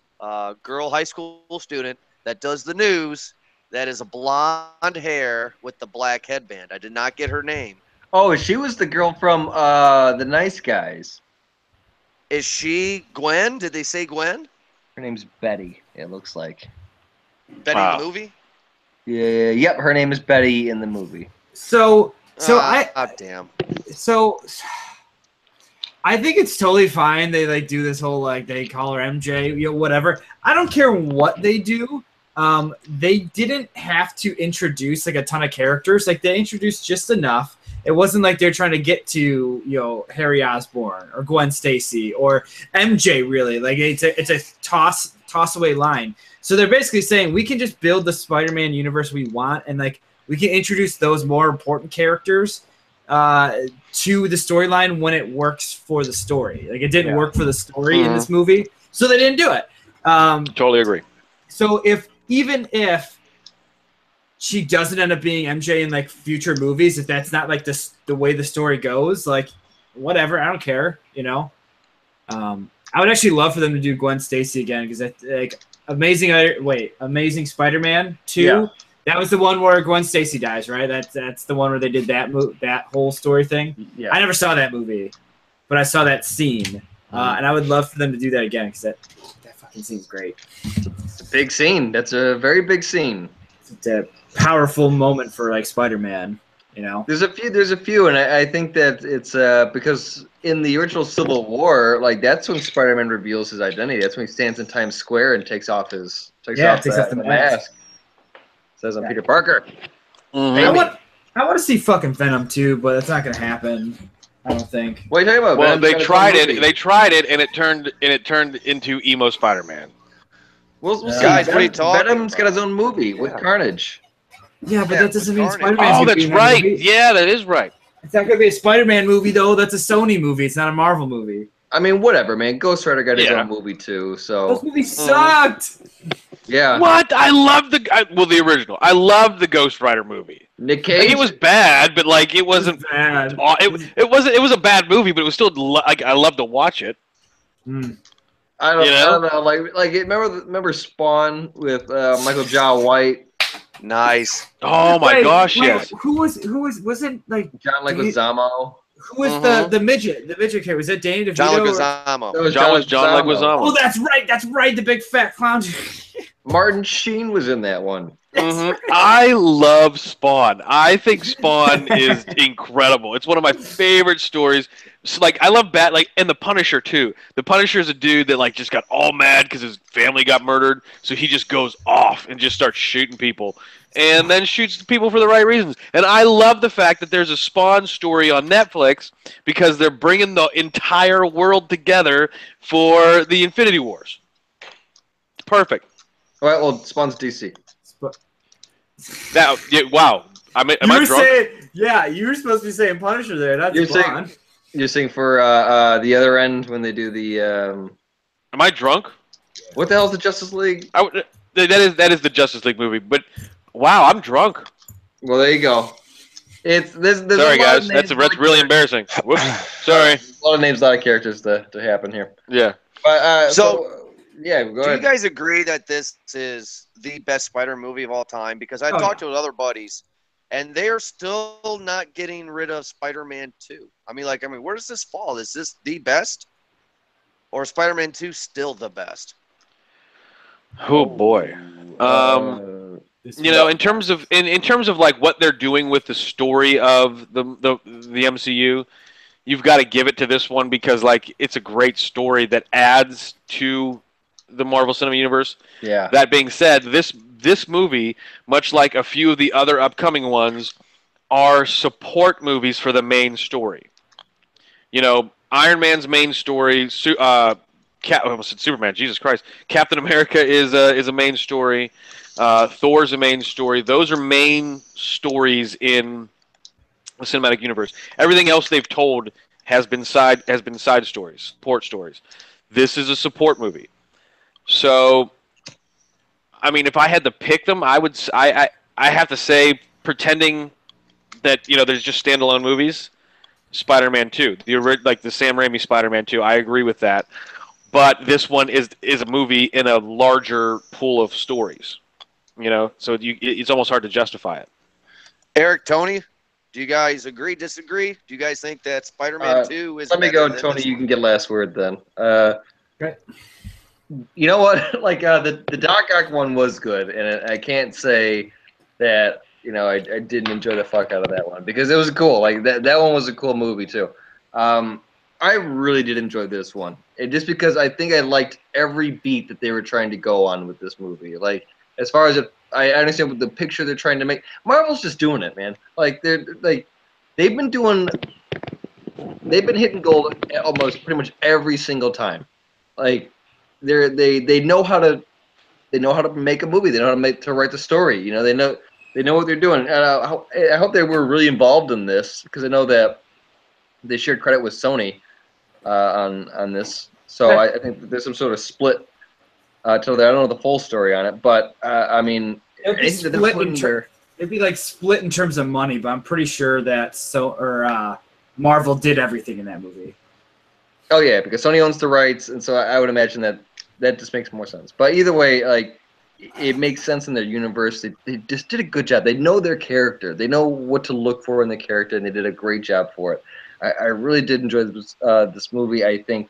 girl high school student that does the news that is a blonde hair with the black headband. I did not get her name. Oh, she was the girl from The Nice Guys. Is she Gwen? Did they say Gwen? Her name's Betty, it looks like. Betty in the movie? Yeah, yep, her name is Betty in the movie. So damn. So I think it's totally fine. They like do this whole like they call her MJ, whatever. I don't care what they do. They didn't have to introduce like a ton of characters. Like they introduced just enough. It wasn't like they're trying to get to Harry Osborn or Gwen Stacy or MJ. Really, like it's a toss away line. So they're basically saying we can just build the Spider-Man universe we want, and like we can introduce those more important characters to the storyline when it works for the story. Like it didn't work for the story in this movie, so they didn't do it. Totally agree. So even if she doesn't end up being MJ in like future movies, if that's not like the way the story goes, like whatever, I don't care. I would actually love for them to do Gwen Stacy again because like Amazing Spider-Man 2. Yeah. That was the one where Gwen Stacy dies, right? That's the one where they did that whole story thing. Yeah. I never saw that movie, but I saw that scene, and I would love for them to do that again because that fucking scene's great. It's a big scene. That's a very big scene. It's a powerful moment for like Spider-Man. There's a few, and I think that it's because in the original Civil War, like that's when Spider-Man reveals his identity. That's when he stands in Times Square and takes off the mask. Says I'm Peter Parker. Mm-hmm. I want to see fucking Venom too, but it's not gonna happen. I don't think. What are you talking about? Well, they tried it. They tried it, and it turned into emo Spider-Man. We'll see. Guys, what are you talking Venom's got his own movie with Carnage. Yeah, but that doesn't mean Spider-Man. Oh, that's right. Yeah, that is right. It's not gonna be a Spider-Man movie though. That's a Sony movie. It's not a Marvel movie. I mean, whatever, man. Ghost Rider got his own movie too. So those movies sucked. Yeah. What? I love the original. I love the Ghost Rider movie. Nick Cage. Like, it was bad, but like it wasn't bad. It was a bad movie, but it was still like I love to watch it. I don't know. Like remember Spawn with Michael Jai White. Nice. Oh my gosh! Yes. Who was it like John Leguizamo? Who was the midget? The midget character was that Danny DeVito? John Leguizamo. John Leguizamo. Oh, that's right. That's right. The big fat clown. Martin Sheen was in that one. Mm-hmm. I love Spawn. I think Spawn is incredible. It's one of my favorite stories. So, like, I love and the Punisher too. The Punisher is a dude that like just got all mad because his family got murdered, so he just goes off and just starts shooting people, and then shoots people for the right reasons. And I love the fact that there's a Spawn story on Netflix because they're bringing the entire world together for the Infinity Wars. Perfect. All right, well, Spawn's DC. Wow. Am I drunk? You were supposed to be saying Punisher there, not Spawn. You're saying for the other end when they do the. Am I drunk? What the hell is the Justice League? That is the Justice League movie, but wow, I'm drunk. Well, there you go. There's sorry, guys. That's really embarrassing. Whoops. Sorry. A lot of names, a lot of characters to happen here. Yeah. But yeah, go ahead. Do you guys agree that this is the best Spider movie of all time? Because I talked to other buddies, and they are still not getting rid of Spider-Man 2. I mean, where does this fall? Is this the best, or Spider-Man 2 still the best? Oh boy. You know, in terms of like what they're doing with the story of the MCU, you've got to give it to this one because like it's a great story that adds to the Marvel Cinematic Universe. Yeah. That being said, this movie, much like a few of the other upcoming ones, are support movies for the main story. You know, Iron Man's main story, I almost said Superman. Jesus Christ, Captain America is a main story. Thor's a main story. Those are main stories in the cinematic universe. Everything else they've told has been side stories, support stories. This is a support movie. So, I mean, if I had to pick them, I have to say, pretending that there's just standalone movies. Spider-Man 2, the Sam Raimi Spider-Man 2. I agree with that, but this one is a movie in a larger pool of stories. So it's almost hard to justify it. Eric, Tony, do you guys agree, disagree? Do you guys think that Spider-Man 2 is? Let me go, Tony. You can get last word then. Okay. You know what? Like the Doc Ock one was good, and I can't say that I didn't enjoy the fuck out of that one because it was cool. Like that one was a cool movie too. I really did enjoy this one, and just because I think I liked every beat that they were trying to go on with this movie. Like as far as I understand what the picture they're trying to make. Marvel's just doing it, man. Like they've been hitting gold almost pretty much every single time. Like they know how to make a movie. They know how to write the story. They know what they're doing. And I hope they were really involved in this because I know that they shared credit with Sony on this. So I think that there's some sort of split. I don't know the full story on it, but I mean, it'd be like split in terms of money. But I'm pretty sure that Marvel did everything in that movie. Oh yeah, because Sony owns the rights, and so I would imagine that just makes more sense. But either way, like. It makes sense in their universe. They just did a good job. They know their character. They know what to look for in the character, and they did a great job for it. I really did enjoy this movie. I think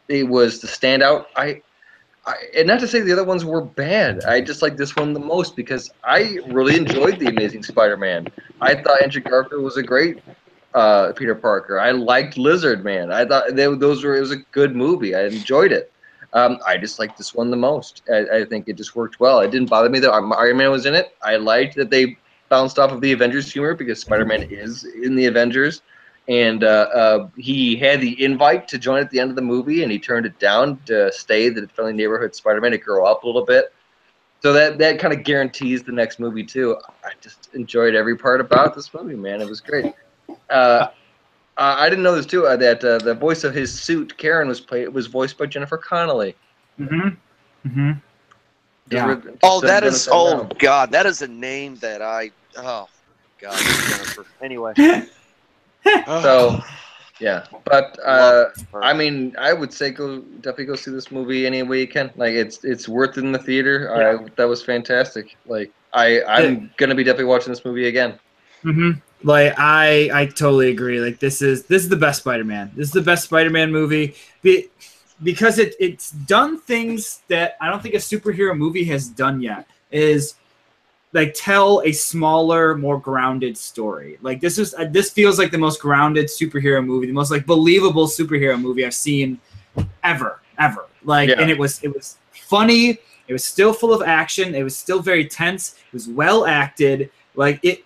it was the standout. And not to say the other ones were bad. I just like this one the most because I really enjoyed The Amazing Spider-Man. I thought Andrew Garfield was a great Peter Parker. I liked Lizard Man. I thought it was a good movie. I enjoyed it. I just liked this one the most. I think it just worked well. It didn't bother me that Iron Man was in it. I liked that they bounced off of the Avengers humor because Spider-Man is in the Avengers. And he had the invite to join at the end of the movie, and he turned it down to stay the friendly neighborhood Spider-Man to grow up a little bit. So that kind of guarantees the next movie, too. I just enjoyed every part about this movie, man. It was great. I didn't know this too. That the voice of his suit, Karen, was voiced by Jennifer Connelly. Mm-hmm. Mm-hmm. Yeah. God, that is a name that God, Jennifer. Anyway. So, yeah, but I mean, I would say definitely go see this movie any way you can. Like it's worth it in the theater. Yeah. That was fantastic. Like I'm gonna be definitely watching this movie again. Mm-hmm. Like I totally agree. Like this is the best Spider-Man. This is the best Spider-Man movie because it's done things that I don't think a superhero movie has done yet. Is like tell a smaller, more grounded story. Like this feels like the most grounded superhero movie, the most like believable superhero movie I've seen ever. Like, yeah. And it was funny. It was still full of action. It was still very tense. It was well acted. Like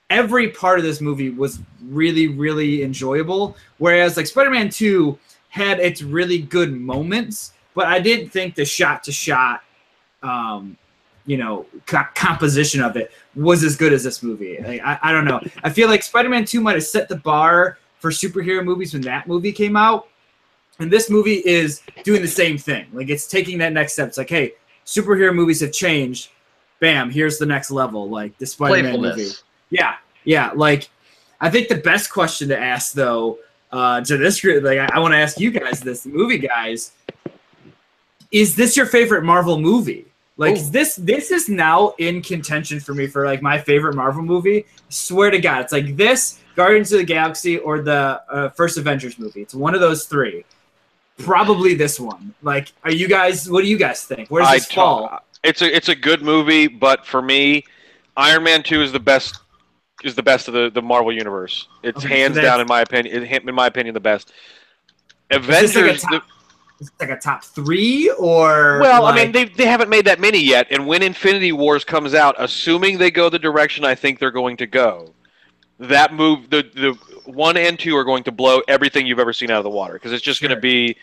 every part of this movie was really, really enjoyable. Whereas like Spider-Man 2 had its really good moments, but I didn't think the shot-to-shot, composition of it was as good as this movie. Like, I don't know. I feel like Spider-Man 2 might have set the bar for superhero movies when that movie came out. And this movie is doing the same thing. Like it's taking that next step. It's like, hey, superhero movies have changed. Bam, here's the next level. Like the Spider-Man movie. Yeah. Like, I think the best question to ask, though, to this group, like, I want to ask you guys this, the movie guys, is this your favorite Marvel movie? Like, this is now in contention for me for, like, my favorite Marvel movie. Swear to God, it's like this, Guardians of the Galaxy, or the first Avengers movie. It's one of those three. Probably this one. Like, what do you guys think? Where does this fall? It's a good movie, but for me, Iron Man 2 is the best of the Marvel universe. It's hands down, in my opinion, the best. Avengers. Is it like a top 3 or? Well, I mean, they haven't made that many yet, and when Infinity Wars comes out, assuming they go the direction I think they're going to go, that move, the 1 and 2 are going to blow everything you've ever seen out of the water because it's just going to be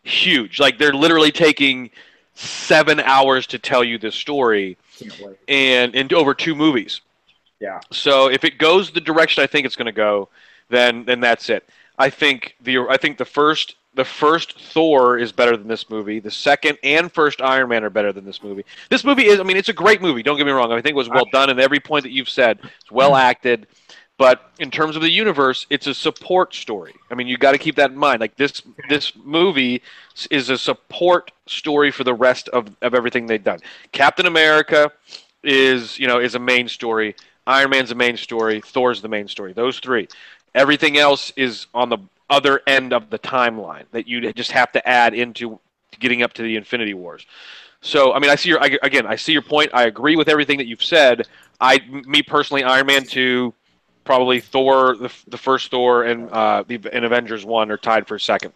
huge. Like they're literally taking 7 hours to tell you this story, and over 2 movies. Yeah. So if it goes the direction I think it's going to go, then that's it. I think the first Thor is better than this movie. The second and first Iron Man are better than this movie. This movie is, I mean, it's a great movie. Don't get me wrong. I think it was well done, and every point that you've said, it's well acted. But in terms of the universe, it's a support story. I mean, you got to keep that in mind. Like this movie is a support story for the rest of everything they've done. Captain America is a main story. Iron Man's the main story. Thor's the main story. Those 3. Everything else is on the other end of the timeline that you just have to add into getting up to the Infinity Wars. So, I mean, I see your point. I agree with everything that you've said. Me personally, Iron Man 2, probably Thor, the first Thor, and Avengers 1 are tied for second.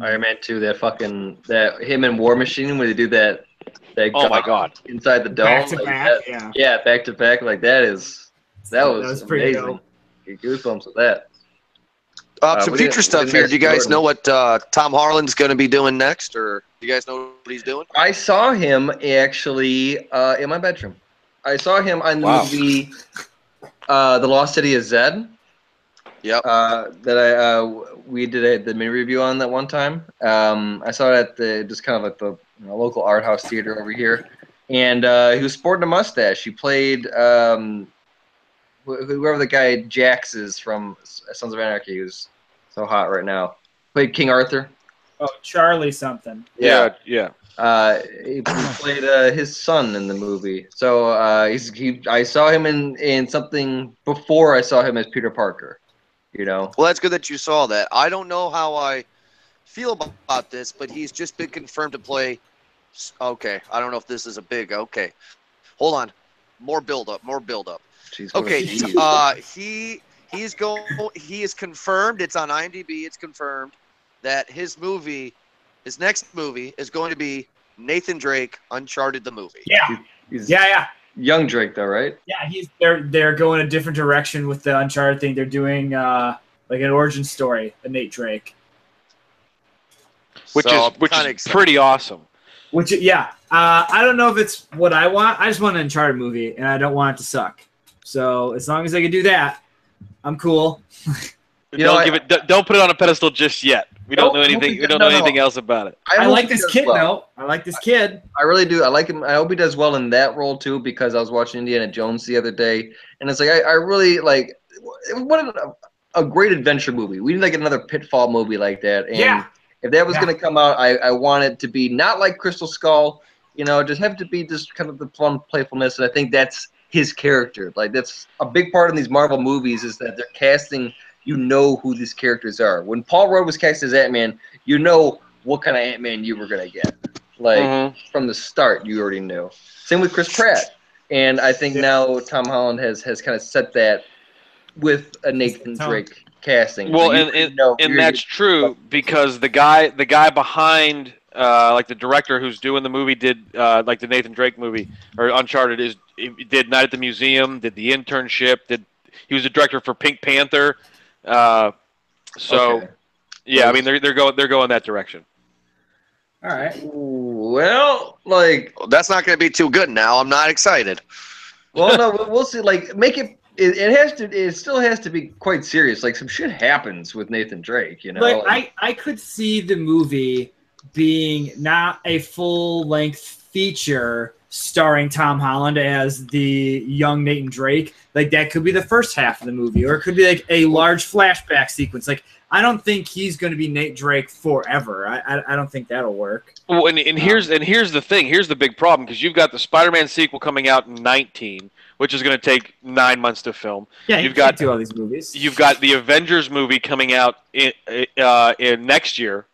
Iron Man 2, that him and War Machine when they do that oh my God, inside the dome, back to back, back to back, like that was pretty amazing. Get goosebumps with that. Some future stuff here. Do you guys know what Tom Harland's going to be doing next, or do you guys know what he's doing? I saw him actually in my bedroom. I saw him on the movie The Lost City of Zed. Yep. That we did the mini review on that one time. I saw it at just kind of like the local art house theater over here, and he was sporting a mustache. He played whoever the guy Jax is from Sons of Anarchy, who's so hot right now. Played King Arthur. Oh, Charlie something. Yeah. He played his son in the movie. So I saw him in something before I saw him as Peter Parker. Well, that's good that you saw that. I don't know how I feel about this, but he's just been confirmed to play. Okay, I don't know if this is a big. Okay, hold on. More build up. Jeez, okay, he is confirmed. It's on IMDb. It's confirmed that his next movie is going to be Nathan Drake, Uncharted the movie. Yeah. He's Yeah. Young Drake though, right? Yeah, they're going a different direction with the Uncharted thing. They're doing like an origin story of Nate Drake, which is pretty awesome. I don't know if it's what I want. I just want an Uncharted movie, and I don't want it to suck. So as long as I can do that, I'm cool. Don't put it on a pedestal just yet. We don't know anything. We don't know anything else about it. I like this kid, though. I like this kid. I really do. I like him. I hope he does well in that role too, because I was watching Indiana Jones the other day, and it's like I really like. What a great adventure movie. We need like another Pitfall movie like that. And if that was going to come out, I want it to be not like Crystal Skull. Just have to be just kind of the fun playfulness, and I think that's his character. Like that's a big part in these Marvel movies is that they're casting. You know who these characters are. When Paul Rudd was cast as Ant-Man, you know what kind of Ant-Man you were going to get. Like, from the start, you already knew. Same with Chris Pratt. And I think now Tom Holland has kind of set that with a Nathan Drake casting. Well, and that's true because the guy behind, like the director who's doing the movie did, like the Nathan Drake movie, or Uncharted, did Night at the Museum, did The Internship, he was the director for Pink Panther. I mean they're going that direction. All right. Well, that's not going to be too good now. I'm not excited. Well, no, we'll see. Like, make it. It still has to be quite serious. Like some shit happens with Nathan Drake. Like I could see the movie being not a full length feature starring Tom Holland as the young Nathan Drake. Like that could be the first half of the movie, or it could be like a large flashback sequence. Like I don't think he's going to be Nate Drake forever. I don't think that'll work. Well, and here's the thing. Here's the big problem because you've got the Spider-Man sequel coming out in 2019, which is going to take 9 months to film. Yeah, you've got to do all these movies. You've got the Avengers movie coming out in next year.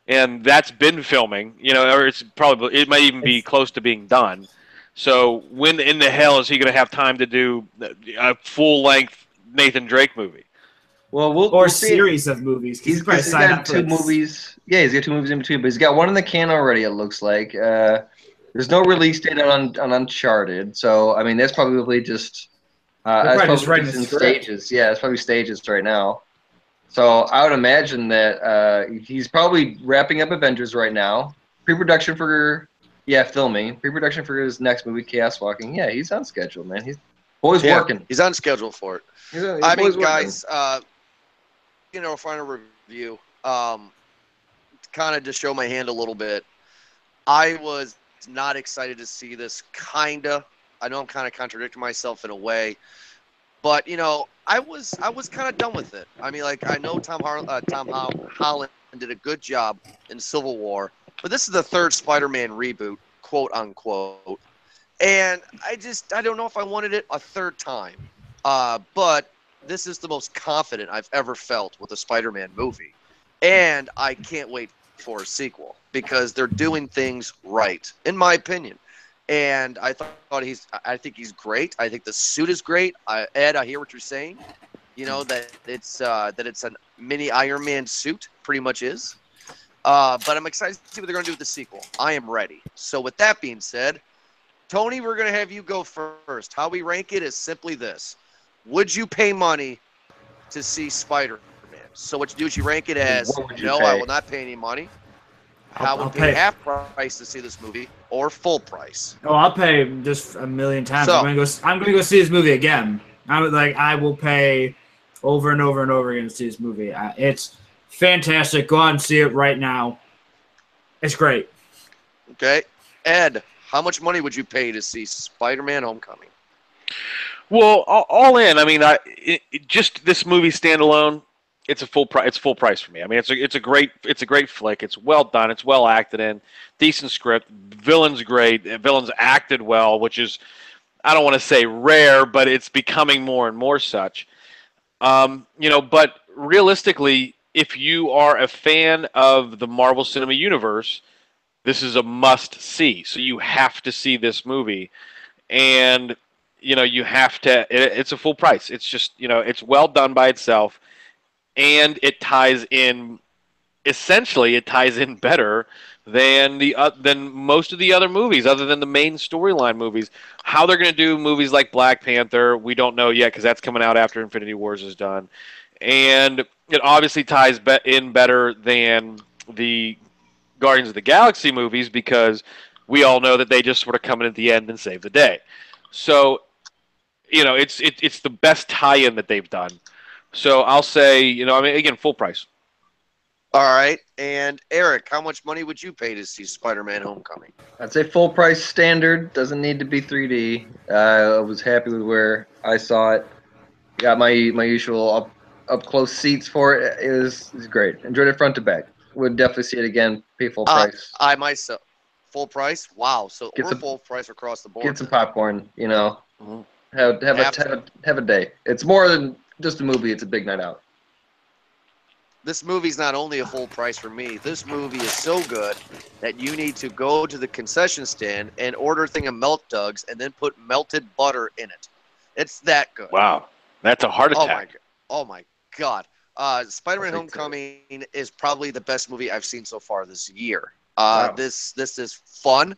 and that's been filming. Or it might even be close to being done. So when in the hell is he going to have time to do a full-length Nathan Drake movie? Well, we'll series of movies. He's got 2 movies. Yeah, he's got 2 movies in between, but he's got one in the can already. It looks like. There's no release date on Uncharted, so I mean that's probably just. That's probably just in stages. Yeah, it's probably stages right now. So I would imagine that he's probably wrapping up Avengers right now. Pre-production for filming. Pre-production for his next movie, Chaos Walking. Yeah, he's on schedule, man. He's always working. He's on schedule for it. I mean, guys, final review. Kind of to show my hand a little bit. I was not excited to see this. Kinda. I know I'm kind of contradicting myself in a way. But I was kind of done with it. I mean, like I know Tom Holland did a good job in Civil War, but this is the 3rd Spider-Man reboot, quote unquote, and I don't know if I wanted it a 3rd time. But this is the most confident I've ever felt with a Spider-Man movie, and I can't wait for a sequel because they're doing things right, in my opinion. And I think he's great. I think the suit is great. Ed, I hear what you're saying. That it's a mini Iron Man suit, pretty much is. But I'm excited to see what they're going to do with the sequel. I am ready. So with that being said, Tony, we're going to have you go first. How we rank it is simply this: would you pay money to see Spider-Man? So what you do is you rank it as no, I will not pay any money. I'll pay half price to see this movie, or full price. Oh, I'll pay just a million times. So, I'm gonna go see this movie again. I will pay over and over and over again to see this movie. It's fantastic. Go out and see it right now. It's great. Okay, Ed, how much money would you pay to see Spider-Man: Homecoming? Well, all in. I mean, just this movie standalone. It's full price for me. I mean, it's a great flick. It's well done. It's well acted in. Decent script. Villain's great. Villain's acted well, which is, I don't want to say rare, but it's becoming more and more such. But realistically, if you are a fan of the Marvel Cinematic Universe, this is a must see. So you have to see this movie, and you have to. It's a full price. It's just it's well done by itself. And it ties in, essentially, better than most of the other movies, other than the main storyline movies. How they're going to do movies like Black Panther, we don't know yet because that's coming out after Infinity Wars is done. And it obviously ties in better than the Guardians of the Galaxy movies because we all know that they just sort of come in at the end and save the day. So, it's the best tie-in that they've done. So I'll say, again, full price. All right. And Eric, how much money would you pay to see Spider-Man: Homecoming? I'd say full price standard. Doesn't need to be 3D. I was happy with where I saw it. Got my usual up close seats for it. It was great. Enjoyed it front to back. Would definitely see it again. Pay full price. I myself, full price. Wow. So we're full price across the board. Get some popcorn. Mm-hmm. Have a day. It's more than just a movie. It's a big night out. This movie's not only a full price for me. This movie is so good that you need to go to the concession stand and order a thing of Melt Dugs and then put melted butter in it. It's that good. Wow. That's a heart attack. Oh my God. Spider-Man: Homecoming is probably the best movie I've seen so far this year. Wow. This is fun.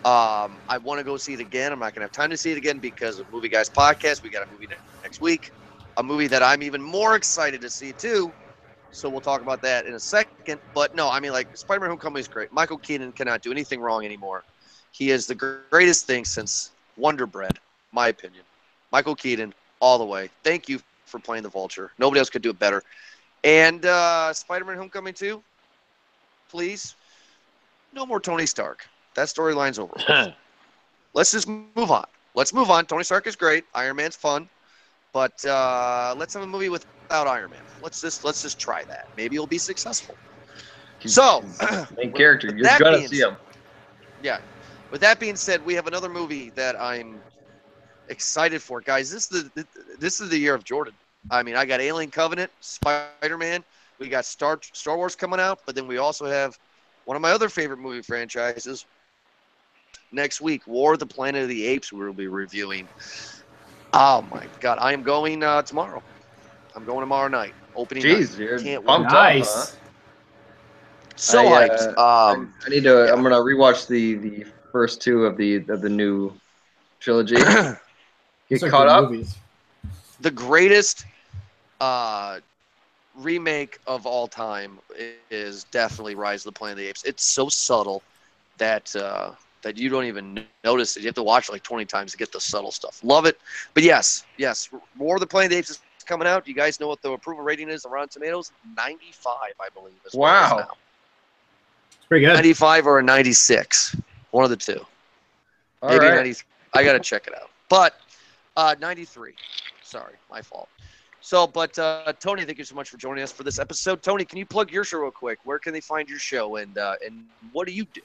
I want to go see it again. I'm not going to have time to see it again because of Movie Guys podcast. We got a movie next week. A movie that I'm even more excited to see too. So we'll talk about that in a second. But no, I mean, like, Spider-Man: Homecoming is great. Michael Keaton cannot do anything wrong anymore. He is the greatest thing since Wonder Bread, my opinion. Michael Keaton, all the way. Thank you for playing the Vulture. Nobody else could do it better. And Spider-Man: Homecoming 2, please, no more Tony Stark. That storyline's over. Let's just move on. Let's move on. Tony Stark is great. Iron Man's fun. But let's have a movie without Iron Man. Let's just try that. Maybe it'll be successful. So, main character, you're gonna see him. Yeah. With that being said, we have another movie that I'm excited for, guys. This is the year of Jordan. I mean, I got Alien Covenant, Spider-Man, We got Star Wars coming out, but then we also have one of my other favorite movie franchises next week, War of the Planet of the Apes. We'll be reviewing. Oh my God, I am going tomorrow. I'm going tomorrow night. Opening Jeez, night. you're Can't pumped wait. up, huh? So hyped. I need to. yeah. I'm gonna rewatch the first two of the new trilogy. Get caught up. Movies. The greatest remake of all time is definitely Rise of the Planet of the Apes. It's so subtle that that you don't even notice it. You have to watch it like 20 times to get the subtle stuff. Love it. But yes, War of the Planet of the Apes is coming out. Do you guys know what the approval rating is on Rotten Tomatoes? 95, I believe. Wow. It's pretty good. 95 or a 96. One of the two. All Maybe right. 93. I got to check it out. But 93. Sorry, my fault. So, but Tony, thank you so much for joining us for this episode. Tony, can you plug your show real quick? Where can they find your show, and what do you do?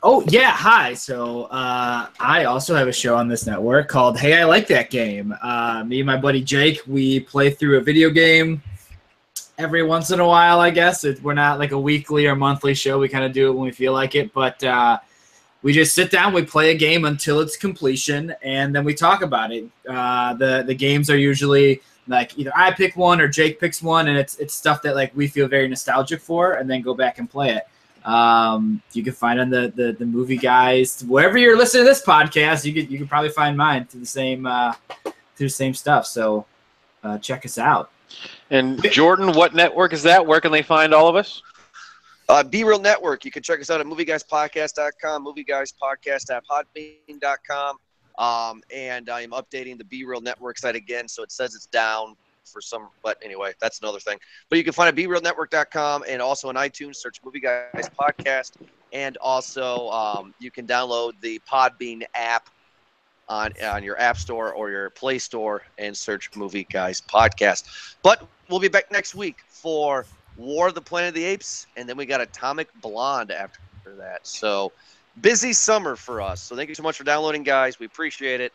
Oh, yeah. Hi. So I also have a show on this network called Hey, I Like That Game. Me and my buddy Jake, we play through a video game every once in a while, I guess. We're not like a weekly or monthly show. We kind of do it when we feel like it. But we just sit down, we play a game until its completion, and then we talk about it. The games are usually like either I pick one or Jake picks one, and it's stuff that like we feel very nostalgic for, and then go back and play it. You can find on the Movie Guys wherever you're listening to this podcast. You can probably find mine through the same stuff. So check us out. And Jordan, what network is that? Where can they find all of us? Be Real Network. You can check us out at movieguyspodcast.com, movieguyspodcast.podbean.com. And I am updating the Be Real Network site again, so it says it's down for some, but anyway, that's another thing. But you can find it at BeRealNetwork.com, and also on iTunes, search Movie Guys Podcast, and also you can download the Podbean app on your App Store or your Play Store and search Movie Guys Podcast. But we'll be back next week for War of the Planet of the Apes, and then we got Atomic Blonde after that. So busy summer for us. So thank you so much for downloading, guys. We appreciate it.